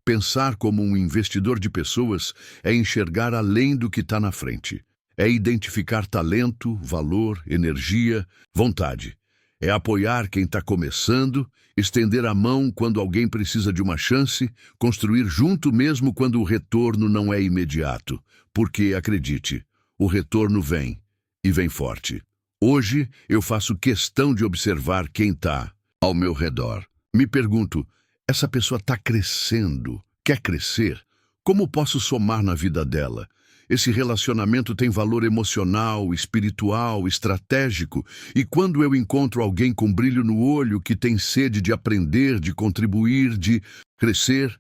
Pensar como um investidor de pessoas é enxergar além do que está na frente. É identificar talento, valor, energia, vontade. É apoiar quem está começando, estender a mão quando alguém precisa de uma chance, construir junto mesmo quando o retorno não é imediato. Porque, acredite, o retorno vem, e vem forte. Hoje, eu faço questão de observar quem está ao meu redor. Me pergunto, essa pessoa está crescendo, quer crescer? Como posso somar na vida dela? Esse relacionamento tem valor emocional, espiritual, estratégico, e quando eu encontro alguém com brilho no olho que tem sede de aprender, de contribuir, de crescer,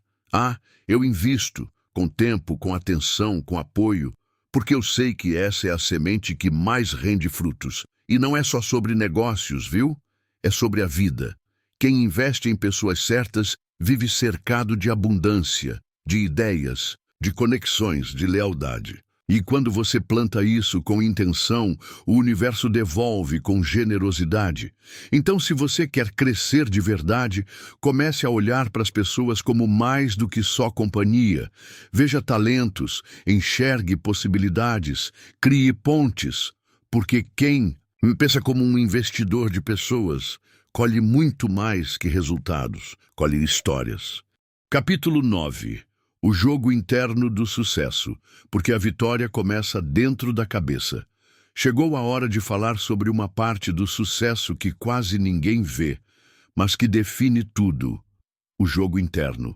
eu invisto, com tempo, com atenção, com apoio, porque eu sei que essa é a semente que mais rende frutos. E não é só sobre negócios, viu? É sobre a vida. Quem investe em pessoas certas Vive cercado de abundância, de ideias, de conexões, de lealdade. E quando você planta isso com intenção, o universo devolve com generosidade. Então, se você quer crescer de verdade, comece a olhar para as pessoas como mais do que só companhia. Veja talentos, enxergue possibilidades, crie pontes. Porque quem pensa como um investidor de pessoas, colhe muito mais que resultados, colhe histórias. Capítulo 9. O jogo interno do sucesso, porque a vitória começa dentro da cabeça. Chegou a hora de falar sobre uma parte do sucesso que quase ninguém vê, mas que define tudo: o jogo interno.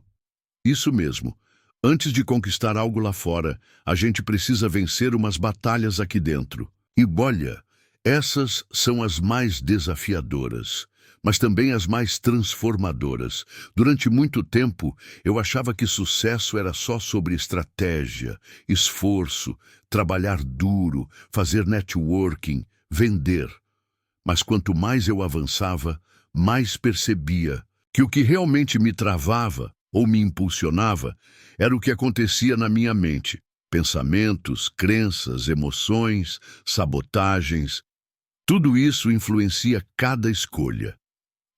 Isso mesmo. Antes de conquistar algo lá fora, a gente precisa vencer umas batalhas aqui dentro. E olha, essas são as mais desafiadoras, mas também as mais transformadoras. Durante muito tempo, eu achava que sucesso era só sobre estratégia, esforço, trabalhar duro, fazer networking, vender. Mas quanto mais eu avançava, mais percebia que o que realmente me travava ou me impulsionava era o que acontecia na minha mente. Pensamentos, crenças, emoções, sabotagens. Tudo isso influencia cada escolha.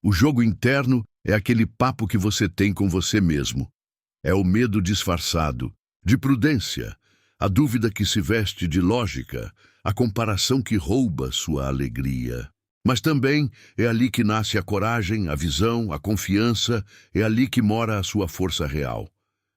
O jogo interno é aquele papo que você tem com você mesmo. É o medo disfarçado, de prudência, a dúvida que se veste de lógica, a comparação que rouba sua alegria. Mas também é ali que nasce a coragem, a visão, a confiança, é ali que mora a sua força real.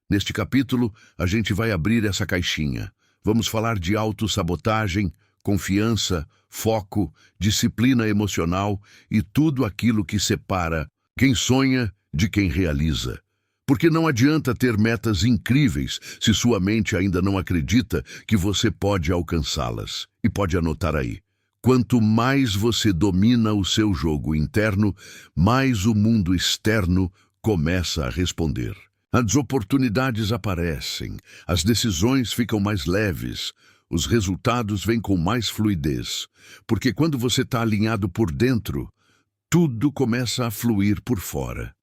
Neste capítulo, a gente vai abrir essa caixinha. Vamos falar de autossabotagem, confiança, foco, disciplina emocional e tudo aquilo que separa quem sonha de quem realiza. Porque não adianta ter metas incríveis se sua mente ainda não acredita que você pode alcançá-las. E pode anotar aí. Quanto mais você domina o seu jogo interno, mais o mundo externo começa a responder. As oportunidades aparecem, as decisões ficam mais leves, os resultados vêm com mais fluidez, porque quando você está alinhado por dentro, tudo começa a fluir por fora.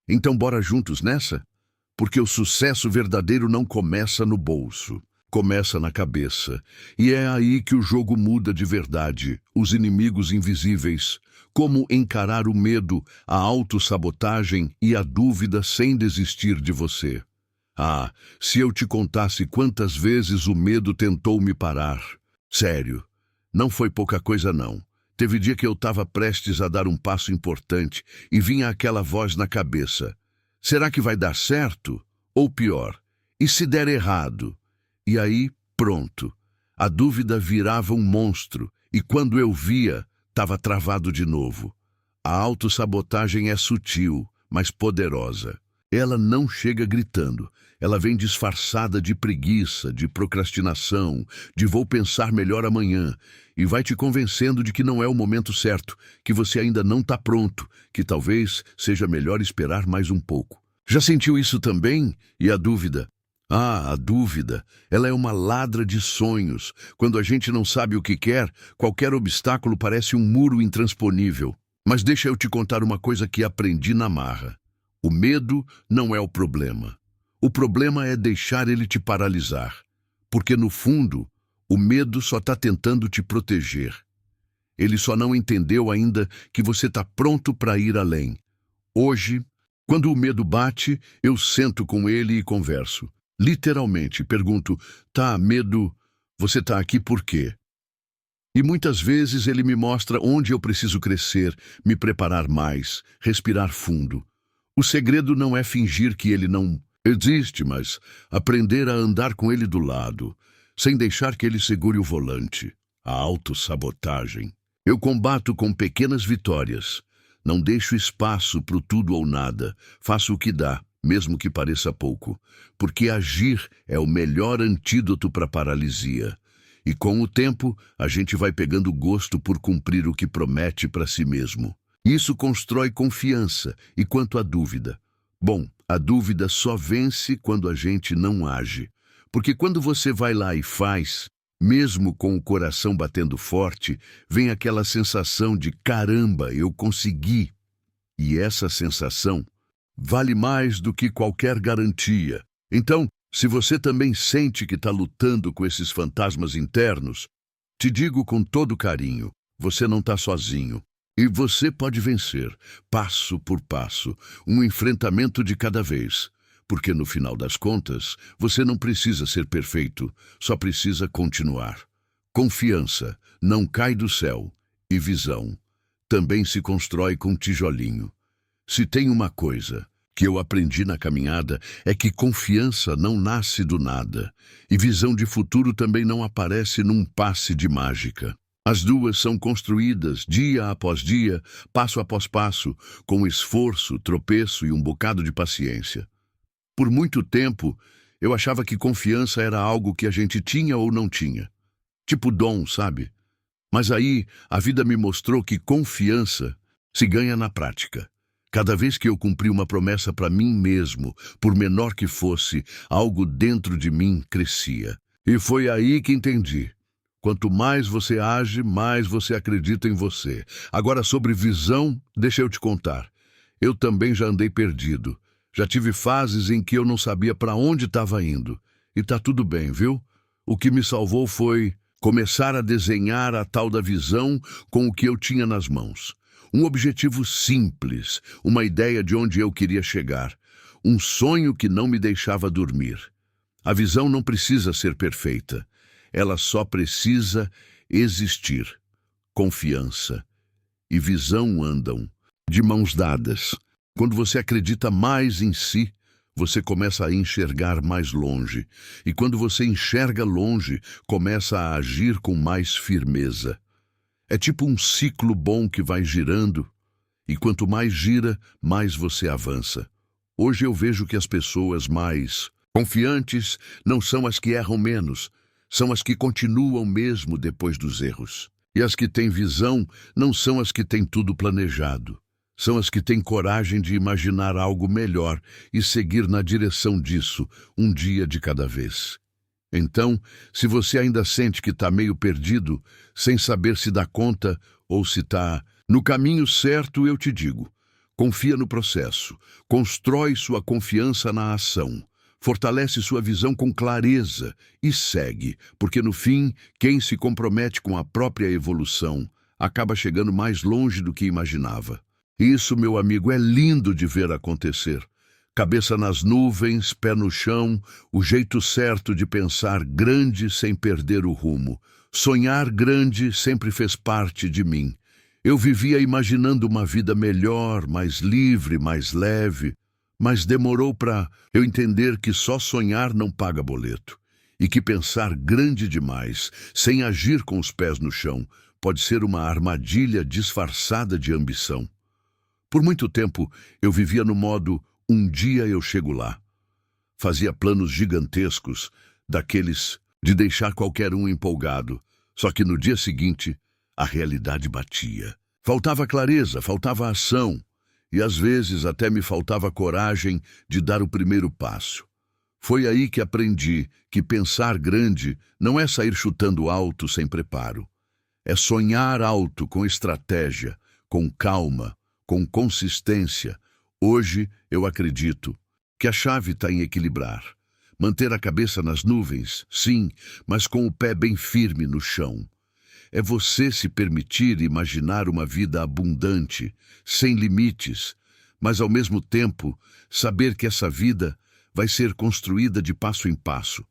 Então bora juntos nessa? Porque o sucesso verdadeiro não começa no bolso, começa na cabeça. E é aí que o jogo muda de verdade, os inimigos invisíveis. Como encarar o medo, a autossabotagem e a dúvida sem desistir de você. Ah, se eu te contasse quantas vezes o medo tentou me parar. Sério, não foi pouca coisa não. Teve dia que eu estava prestes a dar um passo importante e vinha aquela voz na cabeça. Será que vai dar certo? Ou pior, e se der errado? E aí, pronto. A dúvida virava um monstro e quando eu via, estava travado de novo. A autossabotagem é sutil, mas poderosa. Ela não chega gritando. Ela vem disfarçada de preguiça, de procrastinação, de vou pensar melhor amanhã, e vai te convencendo de que não é o momento certo, que você ainda não está pronto, que talvez seja melhor esperar mais um pouco. Já sentiu isso também? E a dúvida? Ah, a dúvida, ela é uma ladra de sonhos. Quando a gente não sabe o que quer, qualquer obstáculo parece um muro intransponível. Mas deixa eu te contar uma coisa que aprendi na marra. O medo não é o problema. O problema é deixar ele te paralisar. Porque, no fundo, o medo só está tentando te proteger. Ele só não entendeu ainda que você está pronto para ir além. Hoje, quando o medo bate, eu sento com ele e converso. Literalmente, pergunto, tá, medo, você tá aqui por quê? E muitas vezes ele me mostra onde eu preciso crescer, me preparar mais, respirar fundo. O segredo não é fingir que ele não existe, mas aprender a andar com ele do lado, sem deixar que ele segure o volante. A autossabotagem. Eu combato com pequenas vitórias. Não deixo espaço para o tudo ou nada. Faço o que dá, mesmo que pareça pouco. Porque agir é o melhor antídoto para a paralisia. E com o tempo, a gente vai pegando gosto por cumprir o que promete para si mesmo. Isso constrói confiança. E quanto à dúvida? Bom, a dúvida só vence quando a gente não age. Porque quando você vai lá e faz, mesmo com o coração batendo forte, vem aquela sensação de caramba, eu consegui. E essa sensação vale mais do que qualquer garantia. Então, se você também sente que está lutando com esses fantasmas internos, te digo com todo carinho, você não está sozinho. E você pode vencer, passo por passo, um enfrentamento de cada vez. Porque no final das contas, você não precisa ser perfeito, só precisa continuar. Confiança não cai do céu, e visão também se constrói com tijolinho. Se tem uma coisa que eu aprendi na caminhada é que confiança não nasce do nada, e visão de futuro também não aparece num passe de mágica. As duas são construídas dia após dia, passo após passo, com esforço, tropeço e um bocado de paciência. Por muito tempo, eu achava que confiança era algo que a gente tinha ou não tinha. Tipo dom, sabe? Mas aí, a vida me mostrou que confiança se ganha na prática. Cada vez que eu cumpri uma promessa para mim mesmo, por menor que fosse, algo dentro de mim crescia. E foi aí que entendi. Quanto mais você age, mais você acredita em você. Agora, sobre visão, deixa eu te contar. Eu também já andei perdido. Já tive fases em que eu não sabia para onde estava indo. E tá tudo bem, viu? O que me salvou foi começar a desenhar a tal da visão com o que eu tinha nas mãos. Um objetivo simples, uma ideia de onde eu queria chegar. Um sonho que não me deixava dormir. A visão não precisa ser perfeita. Ela só precisa existir. Confiança e visão andam de mãos dadas. Quando você acredita mais em si, você começa a enxergar mais longe. E quando você enxerga longe, começa a agir com mais firmeza. É tipo um ciclo bom que vai girando, e quanto mais gira, mais você avança. Hoje eu vejo que as pessoas mais confiantes não são as que erram menos, são as que continuam mesmo depois dos erros. E as que têm visão não são as que têm tudo planejado. São as que têm coragem de imaginar algo melhor e seguir na direção disso, um dia de cada vez. Então, se você ainda sente que está meio perdido, sem saber se dá conta ou se está no caminho certo, eu te digo, confia no processo, constrói sua confiança na ação, fortalece sua visão com clareza e segue, porque no fim, quem se compromete com a própria evolução acaba chegando mais longe do que imaginava. Isso, meu amigo, é lindo de ver acontecer. Cabeça nas nuvens, pé no chão, o jeito certo de pensar grande sem perder o rumo. Sonhar grande sempre fez parte de mim. Eu vivia imaginando uma vida melhor, mais livre, mais leve, mas demorou para eu entender que só sonhar não paga boleto. E que pensar grande demais, sem agir com os pés no chão, pode ser uma armadilha disfarçada de ambição. Por muito tempo, eu vivia no modo um dia eu chego lá. Fazia planos gigantescos, daqueles de deixar qualquer um empolgado. Só que no dia seguinte, a realidade batia. Faltava clareza, faltava ação. E às vezes até me faltava coragem de dar o primeiro passo. Foi aí que aprendi que pensar grande não é sair chutando alto sem preparo. É sonhar alto com estratégia, com calma, com consistência. Hoje eu acredito que a chave está em equilibrar. Manter a cabeça nas nuvens, sim, mas com o pé bem firme no chão. É você se permitir imaginar uma vida abundante, sem limites, mas ao mesmo tempo saber que essa vida vai ser construída de passo em passo.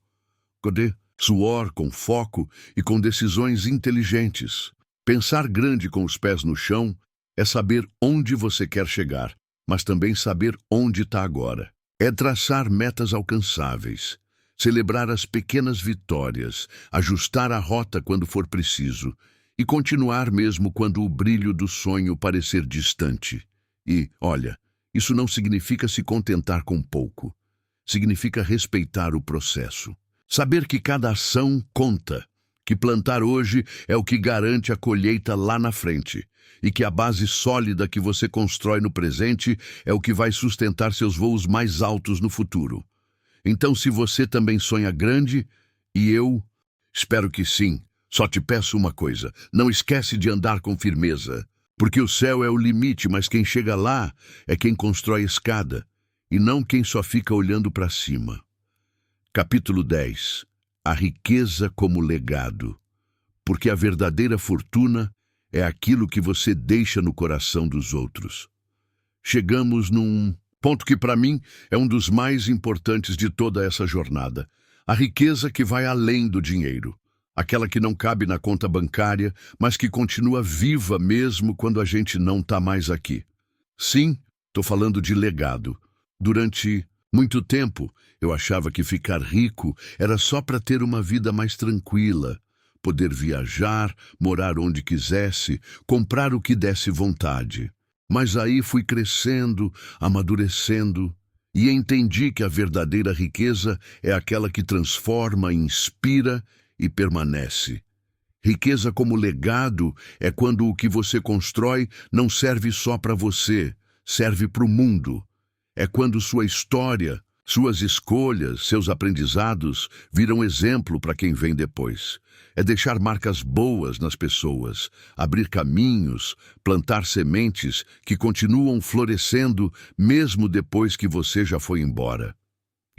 Com suor, com foco e com decisões inteligentes. Pensar grande com os pés no chão é saber onde você quer chegar, mas também saber onde está agora. É traçar metas alcançáveis, celebrar as pequenas vitórias, ajustar a rota quando for preciso e continuar mesmo quando o brilho do sonho parecer distante. E, olha, isso não significa se contentar com pouco. Significa respeitar o processo. Saber que cada ação conta, que plantar hoje é o que garante a colheita lá na frente, e que a base sólida que você constrói no presente é o que vai sustentar seus voos mais altos no futuro. Então, se você também sonha grande, e eu espero que sim, só te peço uma coisa, não esquece de andar com firmeza, porque o céu é o limite, mas quem chega lá é quem constrói escada, e não quem só fica olhando para cima. Capítulo 10. A riqueza como legado. Porque a verdadeira fortuna é aquilo que você deixa no coração dos outros. Chegamos num ponto que, para mim, é um dos mais importantes de toda essa jornada. A riqueza que vai além do dinheiro. Aquela que não cabe na conta bancária, mas que continua viva mesmo quando a gente não está mais aqui. Sim, estou falando de legado. Durante muito tempo, eu achava que ficar rico era só para ter uma vida mais tranquila, poder viajar, morar onde quisesse, comprar o que desse vontade. Mas aí fui crescendo, amadurecendo, e entendi que a verdadeira riqueza é aquela que transforma, inspira e permanece. Riqueza como legado é quando o que você constrói não serve só para você, serve para o mundo. É quando sua história, suas escolhas, seus aprendizados viram exemplo para quem vem depois. É deixar marcas boas nas pessoas, abrir caminhos, plantar sementes que continuam florescendo mesmo depois que você já foi embora.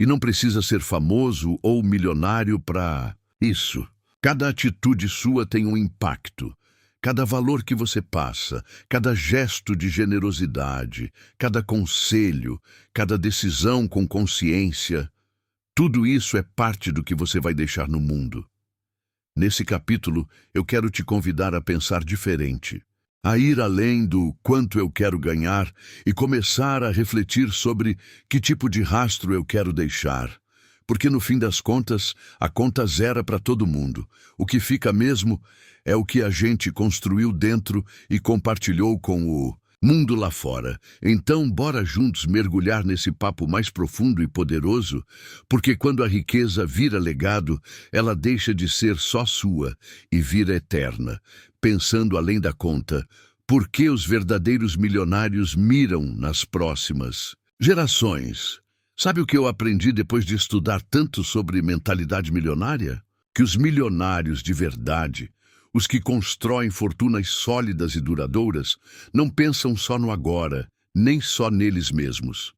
E não precisa ser famoso ou milionário para isso. Cada atitude sua tem um impacto. Cada valor que você passa, cada gesto de generosidade, cada conselho, cada decisão com consciência, tudo isso é parte do que você vai deixar no mundo. Nesse capítulo, eu quero te convidar a pensar diferente, a ir além do quanto eu quero ganhar e começar a refletir sobre que tipo de rastro eu quero deixar. Porque no fim das contas, a conta zera para todo mundo. O que fica mesmo é o que a gente construiu dentro e compartilhou com o mundo lá fora. Então, bora juntos mergulhar nesse papo mais profundo e poderoso, porque quando a riqueza vira legado, ela deixa de ser só sua e vira eterna. Pensando além da conta, por que os verdadeiros milionários miram nas próximas gerações? Sabe o que eu aprendi depois de estudar tanto sobre mentalidade milionária? Que os milionários de verdade, os que constroem fortunas sólidas e duradouras, não pensam só no agora, nem só neles mesmos.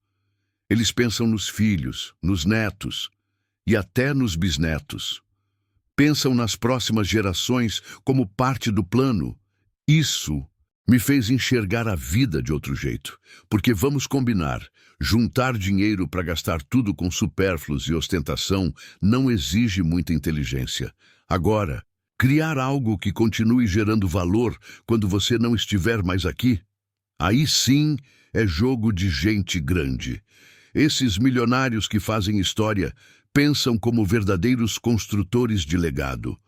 Eles pensam nos filhos, nos netos e até nos bisnetos. Pensam nas próximas gerações como parte do plano. Isso me fez enxergar a vida de outro jeito, porque vamos combinar, juntar dinheiro para gastar tudo com supérfluos e ostentação não exige muita inteligência. Agora, criar algo que continue gerando valor quando você não estiver mais aqui, aí sim é jogo de gente grande. Esses milionários que fazem história pensam como verdadeiros construtores de legado.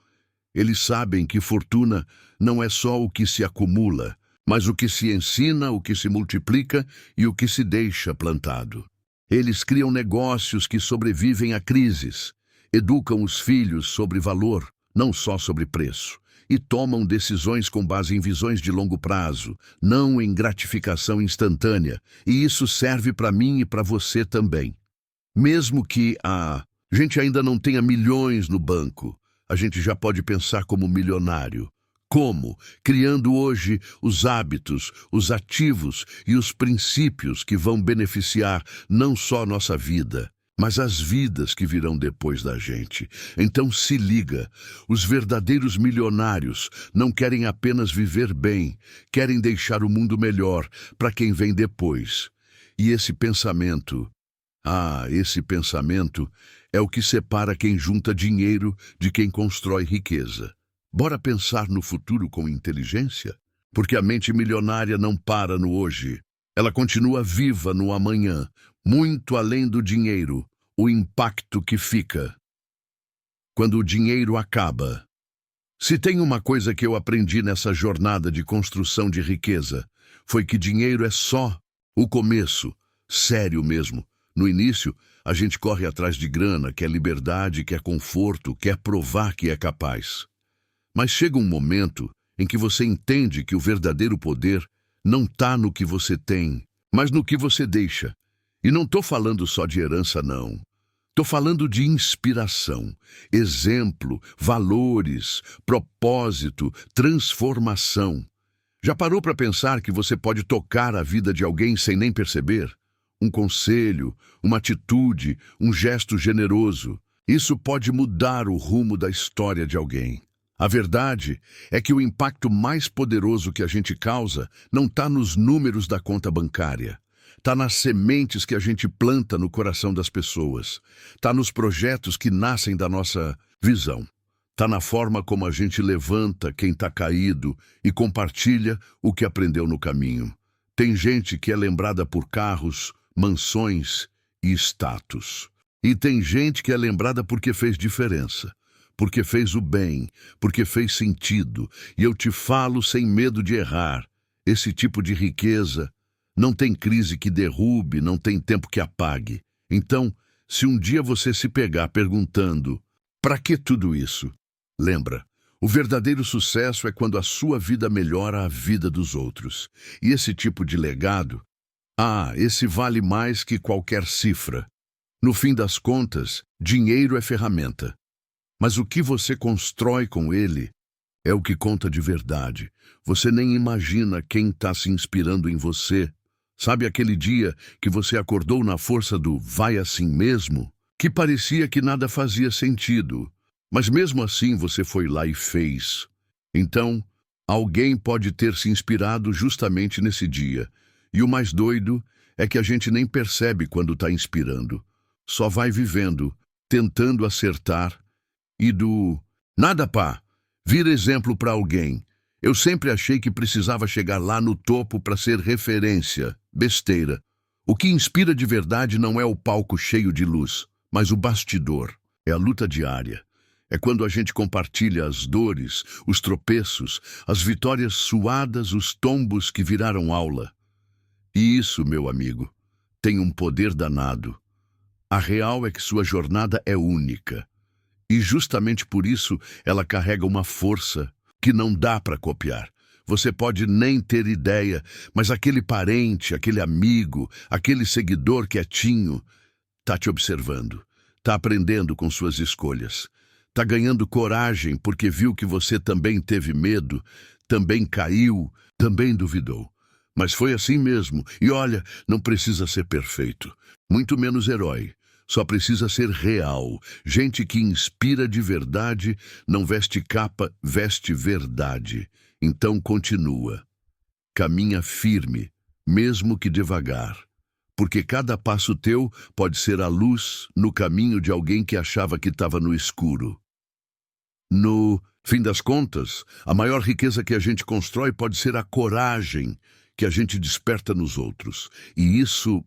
Eles sabem que fortuna não é só o que se acumula, mas o que se ensina, o que se multiplica e o que se deixa plantado. Eles criam negócios que sobrevivem a crises, educam os filhos sobre valor, não só sobre preço, e tomam decisões com base em visões de longo prazo, não em gratificação instantânea, e isso serve para mim e para você também. Mesmo que a gente ainda não tenha milhões no banco, a gente já pode pensar como milionário. Como? Criando hoje os hábitos, os ativos e os princípios que vão beneficiar não só a nossa vida, mas as vidas que virão depois da gente. Então se liga, os verdadeiros milionários não querem apenas viver bem, querem deixar o mundo melhor para quem vem depois. E esse pensamento é o que separa quem junta dinheiro de quem constrói riqueza. Bora pensar no futuro com inteligência? Porque a mente milionária não para no hoje. Ela continua viva no amanhã, muito além do dinheiro, o impacto que fica quando o dinheiro acaba. Se tem uma coisa que eu aprendi nessa jornada de construção de riqueza, foi que dinheiro é só o começo, sério mesmo. No início, a gente corre atrás de grana, quer liberdade, quer conforto, quer provar que é capaz. Mas chega um momento em que você entende que o verdadeiro poder não está no que você tem, mas no que você deixa. E não estou falando só de herança, não. Estou falando de inspiração, exemplo, valores, propósito, transformação. Já parou para pensar que você pode tocar a vida de alguém sem nem perceber? um conselho, uma atitude, um gesto generoso. Isso pode mudar o rumo da história de alguém. A verdade é que o impacto mais poderoso que a gente causa não está nos números da conta bancária. Está nas sementes que a gente planta no coração das pessoas. Está nos projetos que nascem da nossa visão. Está na forma como a gente levanta quem está caído e compartilha o que aprendeu no caminho. Tem gente que é lembrada por carros, mansões e status. E tem gente que é lembrada porque fez diferença, porque fez o bem, porque fez sentido. E eu te falo sem medo de errar. Esse tipo de riqueza não tem crise que derrube, não tem tempo que apague. Então, se um dia você se pegar perguntando, para que tudo isso? Lembra, o verdadeiro sucesso é quando a sua vida melhora a vida dos outros. E esse tipo de legado, esse vale mais que qualquer cifra. No fim das contas, dinheiro é ferramenta. Mas o que você constrói com ele é o que conta de verdade. Você nem imagina quem está se inspirando em você. Sabe aquele dia que você acordou na força do vai assim mesmo? Que parecia que nada fazia sentido. Mas mesmo assim você foi lá e fez. Então, alguém pode ter se inspirado justamente nesse dia. E o mais doido é que a gente nem percebe quando está inspirando. Só vai vivendo, tentando acertar. E do nada pá, vira exemplo para alguém. Eu sempre achei que precisava chegar lá no topo para ser referência. Besteira. O que inspira de verdade não é o palco cheio de luz, mas o bastidor. É a luta diária. É quando a gente compartilha as dores, os tropeços, as vitórias suadas, os tombos que viraram aula. E isso, meu amigo, tem um poder danado. A real é que sua jornada é única. E justamente por isso ela carrega uma força que não dá para copiar. Você pode nem ter ideia, mas aquele parente, aquele amigo, aquele seguidor quietinho, está te observando, está aprendendo com suas escolhas. Está ganhando coragem porque viu que você também teve medo, também caiu, também duvidou. Mas foi assim mesmo. E olha, não precisa ser perfeito, muito menos herói. Só precisa ser real. Gente que inspira de verdade, não veste capa, veste verdade. Então continua. Caminha firme, mesmo que devagar. Porque cada passo teu pode ser a luz no caminho de alguém que achava que estava no escuro. No fim das contas, a maior riqueza que a gente constrói pode ser a coragem que a gente desperta nos outros. E isso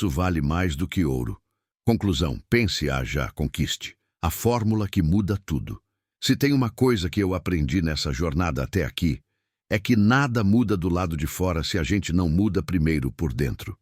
vale mais do que ouro. Conclusão, pense, haja, conquiste. A fórmula que muda tudo. Se tem uma coisa que eu aprendi nessa jornada até aqui, é que nada muda do lado de fora se a gente não muda primeiro por dentro.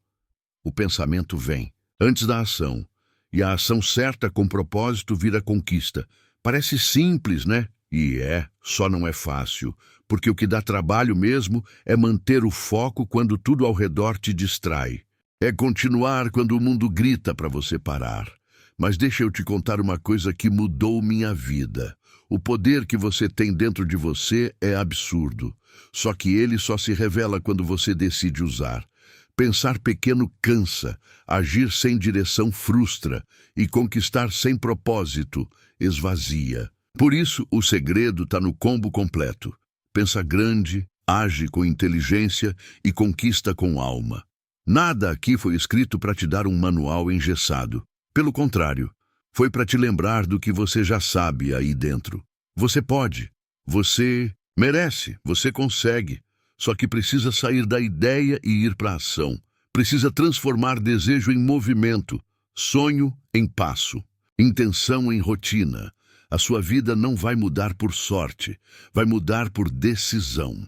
O pensamento vem antes da ação, e a ação certa com propósito vira conquista. Parece simples, né? E só não é fácil, porque o que dá trabalho mesmo é manter o foco quando tudo ao redor te distrai. É continuar quando o mundo grita para você parar. Mas deixa eu te contar uma coisa que mudou minha vida. O poder que você tem dentro de você é absurdo. Só que ele só se revela quando você decide usar. Pensar pequeno cansa, agir sem direção frustra e conquistar sem propósito esvazia. Por isso, o segredo está no combo completo. Pensa grande, age com inteligência e conquista com alma. Nada aqui foi escrito para te dar um manual engessado. Pelo contrário, foi para te lembrar do que você já sabe aí dentro. Você pode, você merece, você consegue. Só que precisa sair da ideia e ir para a ação. Precisa transformar desejo em movimento, sonho em passo, intenção em rotina. A sua vida não vai mudar por sorte, vai mudar por decisão.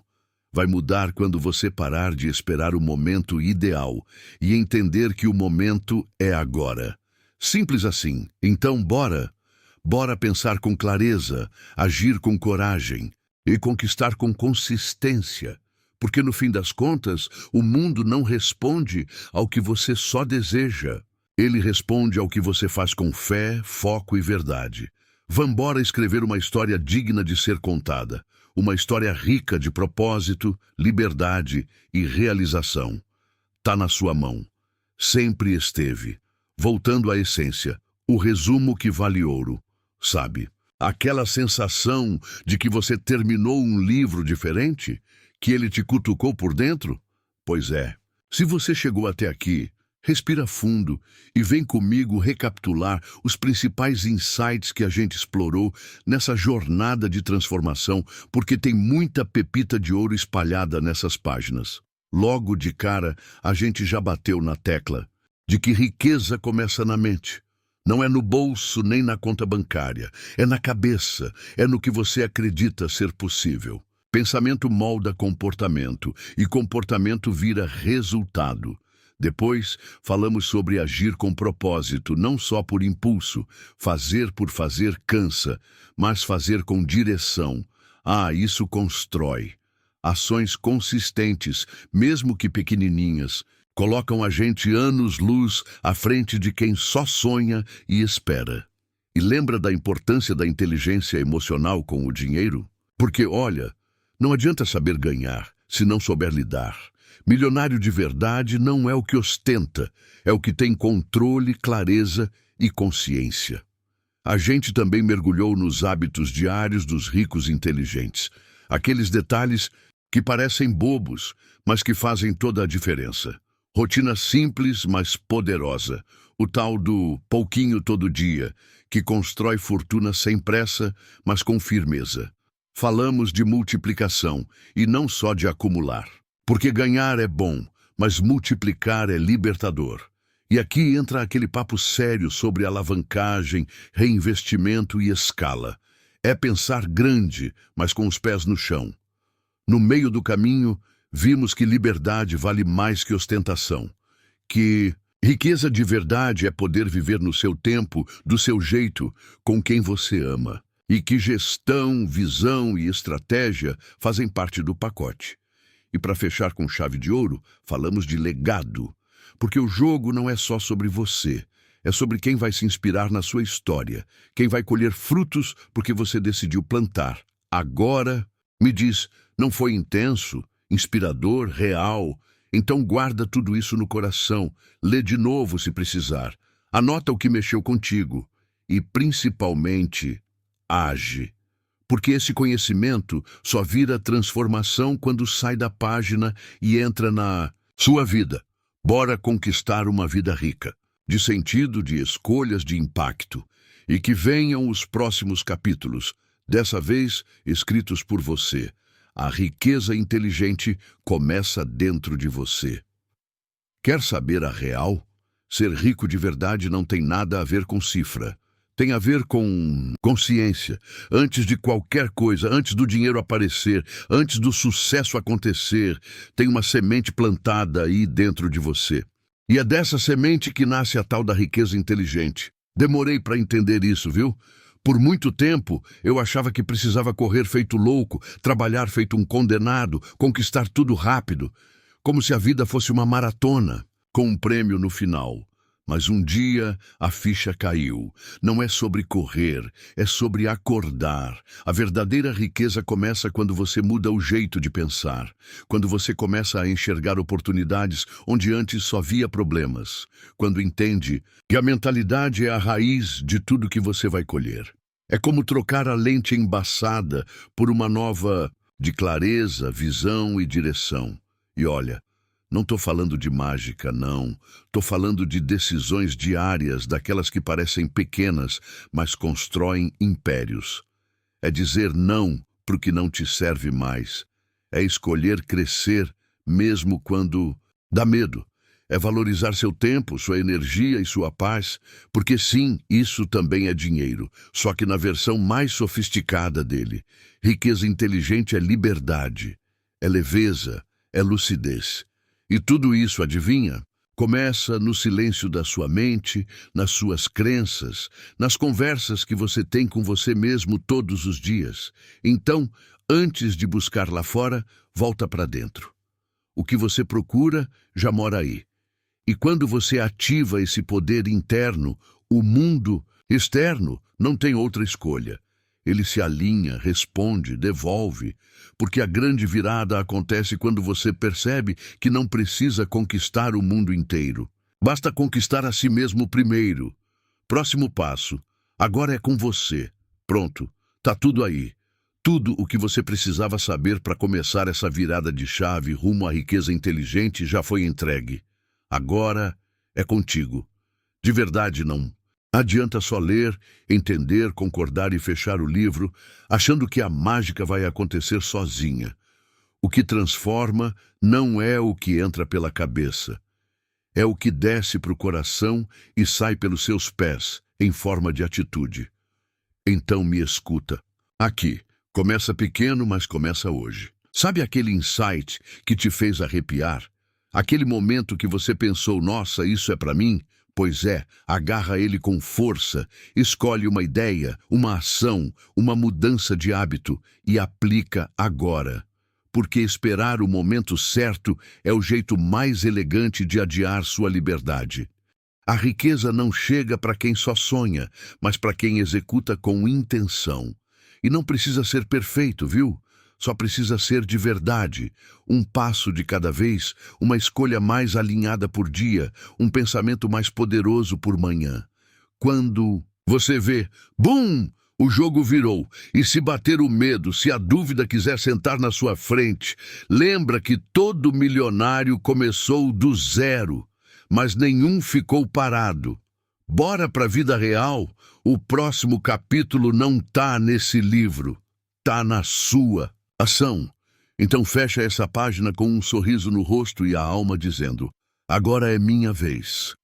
Vai mudar quando você parar de esperar o momento ideal e entender que o momento é agora. Simples assim. Então, bora pensar com clareza, agir com coragem e conquistar com consistência. Porque no fim das contas, o mundo não responde ao que você só deseja. Ele responde ao que você faz com fé, foco e verdade. Vambora escrever uma história digna de ser contada. Uma história rica de propósito, liberdade e realização. Tá na sua mão. Sempre esteve. Voltando à essência, o resumo que vale ouro, sabe? Aquela sensação de que você terminou um livro diferente, que ele te cutucou por dentro? Pois é. Se você chegou até aqui, respira fundo e vem comigo recapitular os principais insights que a gente explorou nessa jornada de transformação, porque tem muita pepita de ouro espalhada nessas páginas. Logo de cara, a gente já bateu na tecla de que riqueza começa na mente. Não é no bolso nem na conta bancária, é na cabeça, é no que você acredita ser possível. Pensamento molda comportamento e comportamento vira resultado. Depois, falamos sobre agir com propósito, não só por impulso. Fazer por fazer cansa, mas fazer com direção. Isso constrói. Ações consistentes, mesmo que pequenininhas, colocam a gente anos-luz à frente de quem só sonha e espera. E lembra da importância da inteligência emocional com o dinheiro? Porque, olha, não adianta saber ganhar se não souber lidar. Milionário de verdade não é o que ostenta, é o que tem controle, clareza e consciência. A gente também mergulhou nos hábitos diários dos ricos inteligentes. Aqueles detalhes que parecem bobos, mas que fazem toda a diferença. Rotina simples, mas poderosa. O tal do pouquinho todo dia, que constrói fortuna sem pressa, mas com firmeza. Falamos de multiplicação e não só de acumular. Porque ganhar é bom, mas multiplicar é libertador. E aqui entra aquele papo sério sobre alavancagem, reinvestimento e escala. É pensar grande, mas com os pés no chão. No meio do caminho, vimos que liberdade vale mais que ostentação. Que riqueza de verdade é poder viver no seu tempo, do seu jeito, com quem você ama. E que gestão, visão e estratégia fazem parte do pacote. E para fechar com chave de ouro, falamos de legado. Porque o jogo não é só sobre você, é sobre quem vai se inspirar na sua história, quem vai colher frutos porque você decidiu plantar. Agora, me diz, não foi intenso, inspirador, real? Então guarda tudo isso no coração, lê de novo se precisar, anota o que mexeu contigo e, principalmente, age. Porque esse conhecimento só vira transformação quando sai da página e entra na sua vida. Bora conquistar uma vida rica, de sentido, de escolhas, de impacto. E que venham os próximos capítulos, dessa vez escritos por você. A riqueza inteligente começa dentro de você. Quer saber a real? Ser rico de verdade não tem nada a ver com cifra. Tem a ver com consciência. Antes de qualquer coisa, antes do dinheiro aparecer, antes do sucesso acontecer, tem uma semente plantada aí dentro de você. E é dessa semente que nasce a tal da riqueza inteligente. Demorei para entender isso, viu? Por muito tempo, eu achava que precisava correr feito louco, trabalhar feito um condenado, conquistar tudo rápido, como se a vida fosse uma maratona, com um prêmio no final. Mas um dia a ficha caiu. Não é sobre correr, é sobre acordar. A verdadeira riqueza começa quando você muda o jeito de pensar, quando você começa a enxergar oportunidades onde antes só via problemas, quando entende que a mentalidade é a raiz de tudo que você vai colher. É como trocar a lente embaçada por uma nova de clareza, visão e direção. E olha, não estou falando de mágica, não. Estou falando de decisões diárias, daquelas que parecem pequenas, mas constroem impérios. É dizer não para o que não te serve mais. É escolher crescer, mesmo quando dá medo. É valorizar seu tempo, sua energia e sua paz, porque sim, isso também é dinheiro, só que na versão mais sofisticada dele. Riqueza inteligente é liberdade, é leveza, é lucidez. E tudo isso, adivinha? Começa no silêncio da sua mente, nas suas crenças, nas conversas que você tem com você mesmo todos os dias. Então, antes de buscar lá fora, volta para dentro. O que você procura já mora aí. E quando você ativa esse poder interno, o mundo externo não tem outra escolha. Ele se alinha, responde, devolve, porque a grande virada acontece quando você percebe que não precisa conquistar o mundo inteiro. Basta conquistar a si mesmo primeiro. Próximo passo. Agora é com você. Pronto. Tá tudo aí. Tudo o que você precisava saber para começar essa virada de chave rumo à riqueza inteligente já foi entregue. Agora é contigo. De verdade, não adianta só ler, entender, concordar e fechar o livro, achando que a mágica vai acontecer sozinha. O que transforma não é o que entra pela cabeça. É o que desce para o coração e sai pelos seus pés, em forma de atitude. Então me escuta. Aqui. Começa pequeno, mas começa hoje. Sabe aquele insight que te fez arrepiar? Aquele momento que você pensou, nossa, isso é para mim? Pois é, agarra ele com força, escolhe uma ideia, uma ação, uma mudança de hábito e aplica agora. Porque esperar o momento certo é o jeito mais elegante de adiar sua liberdade. A riqueza não chega para quem só sonha, mas para quem executa com intenção. E não precisa ser perfeito, viu? Só precisa ser de verdade. Um passo de cada vez, uma escolha mais alinhada por dia, um pensamento mais poderoso por manhã. Quando você vê, bum! O jogo virou. E se bater o medo, se a dúvida quiser sentar na sua frente, lembra que todo milionário começou do zero, mas nenhum ficou parado. Bora para a vida real? O próximo capítulo não tá nesse livro, tá na sua ação. Então fecha essa página com um sorriso no rosto e a alma dizendo: agora é minha vez.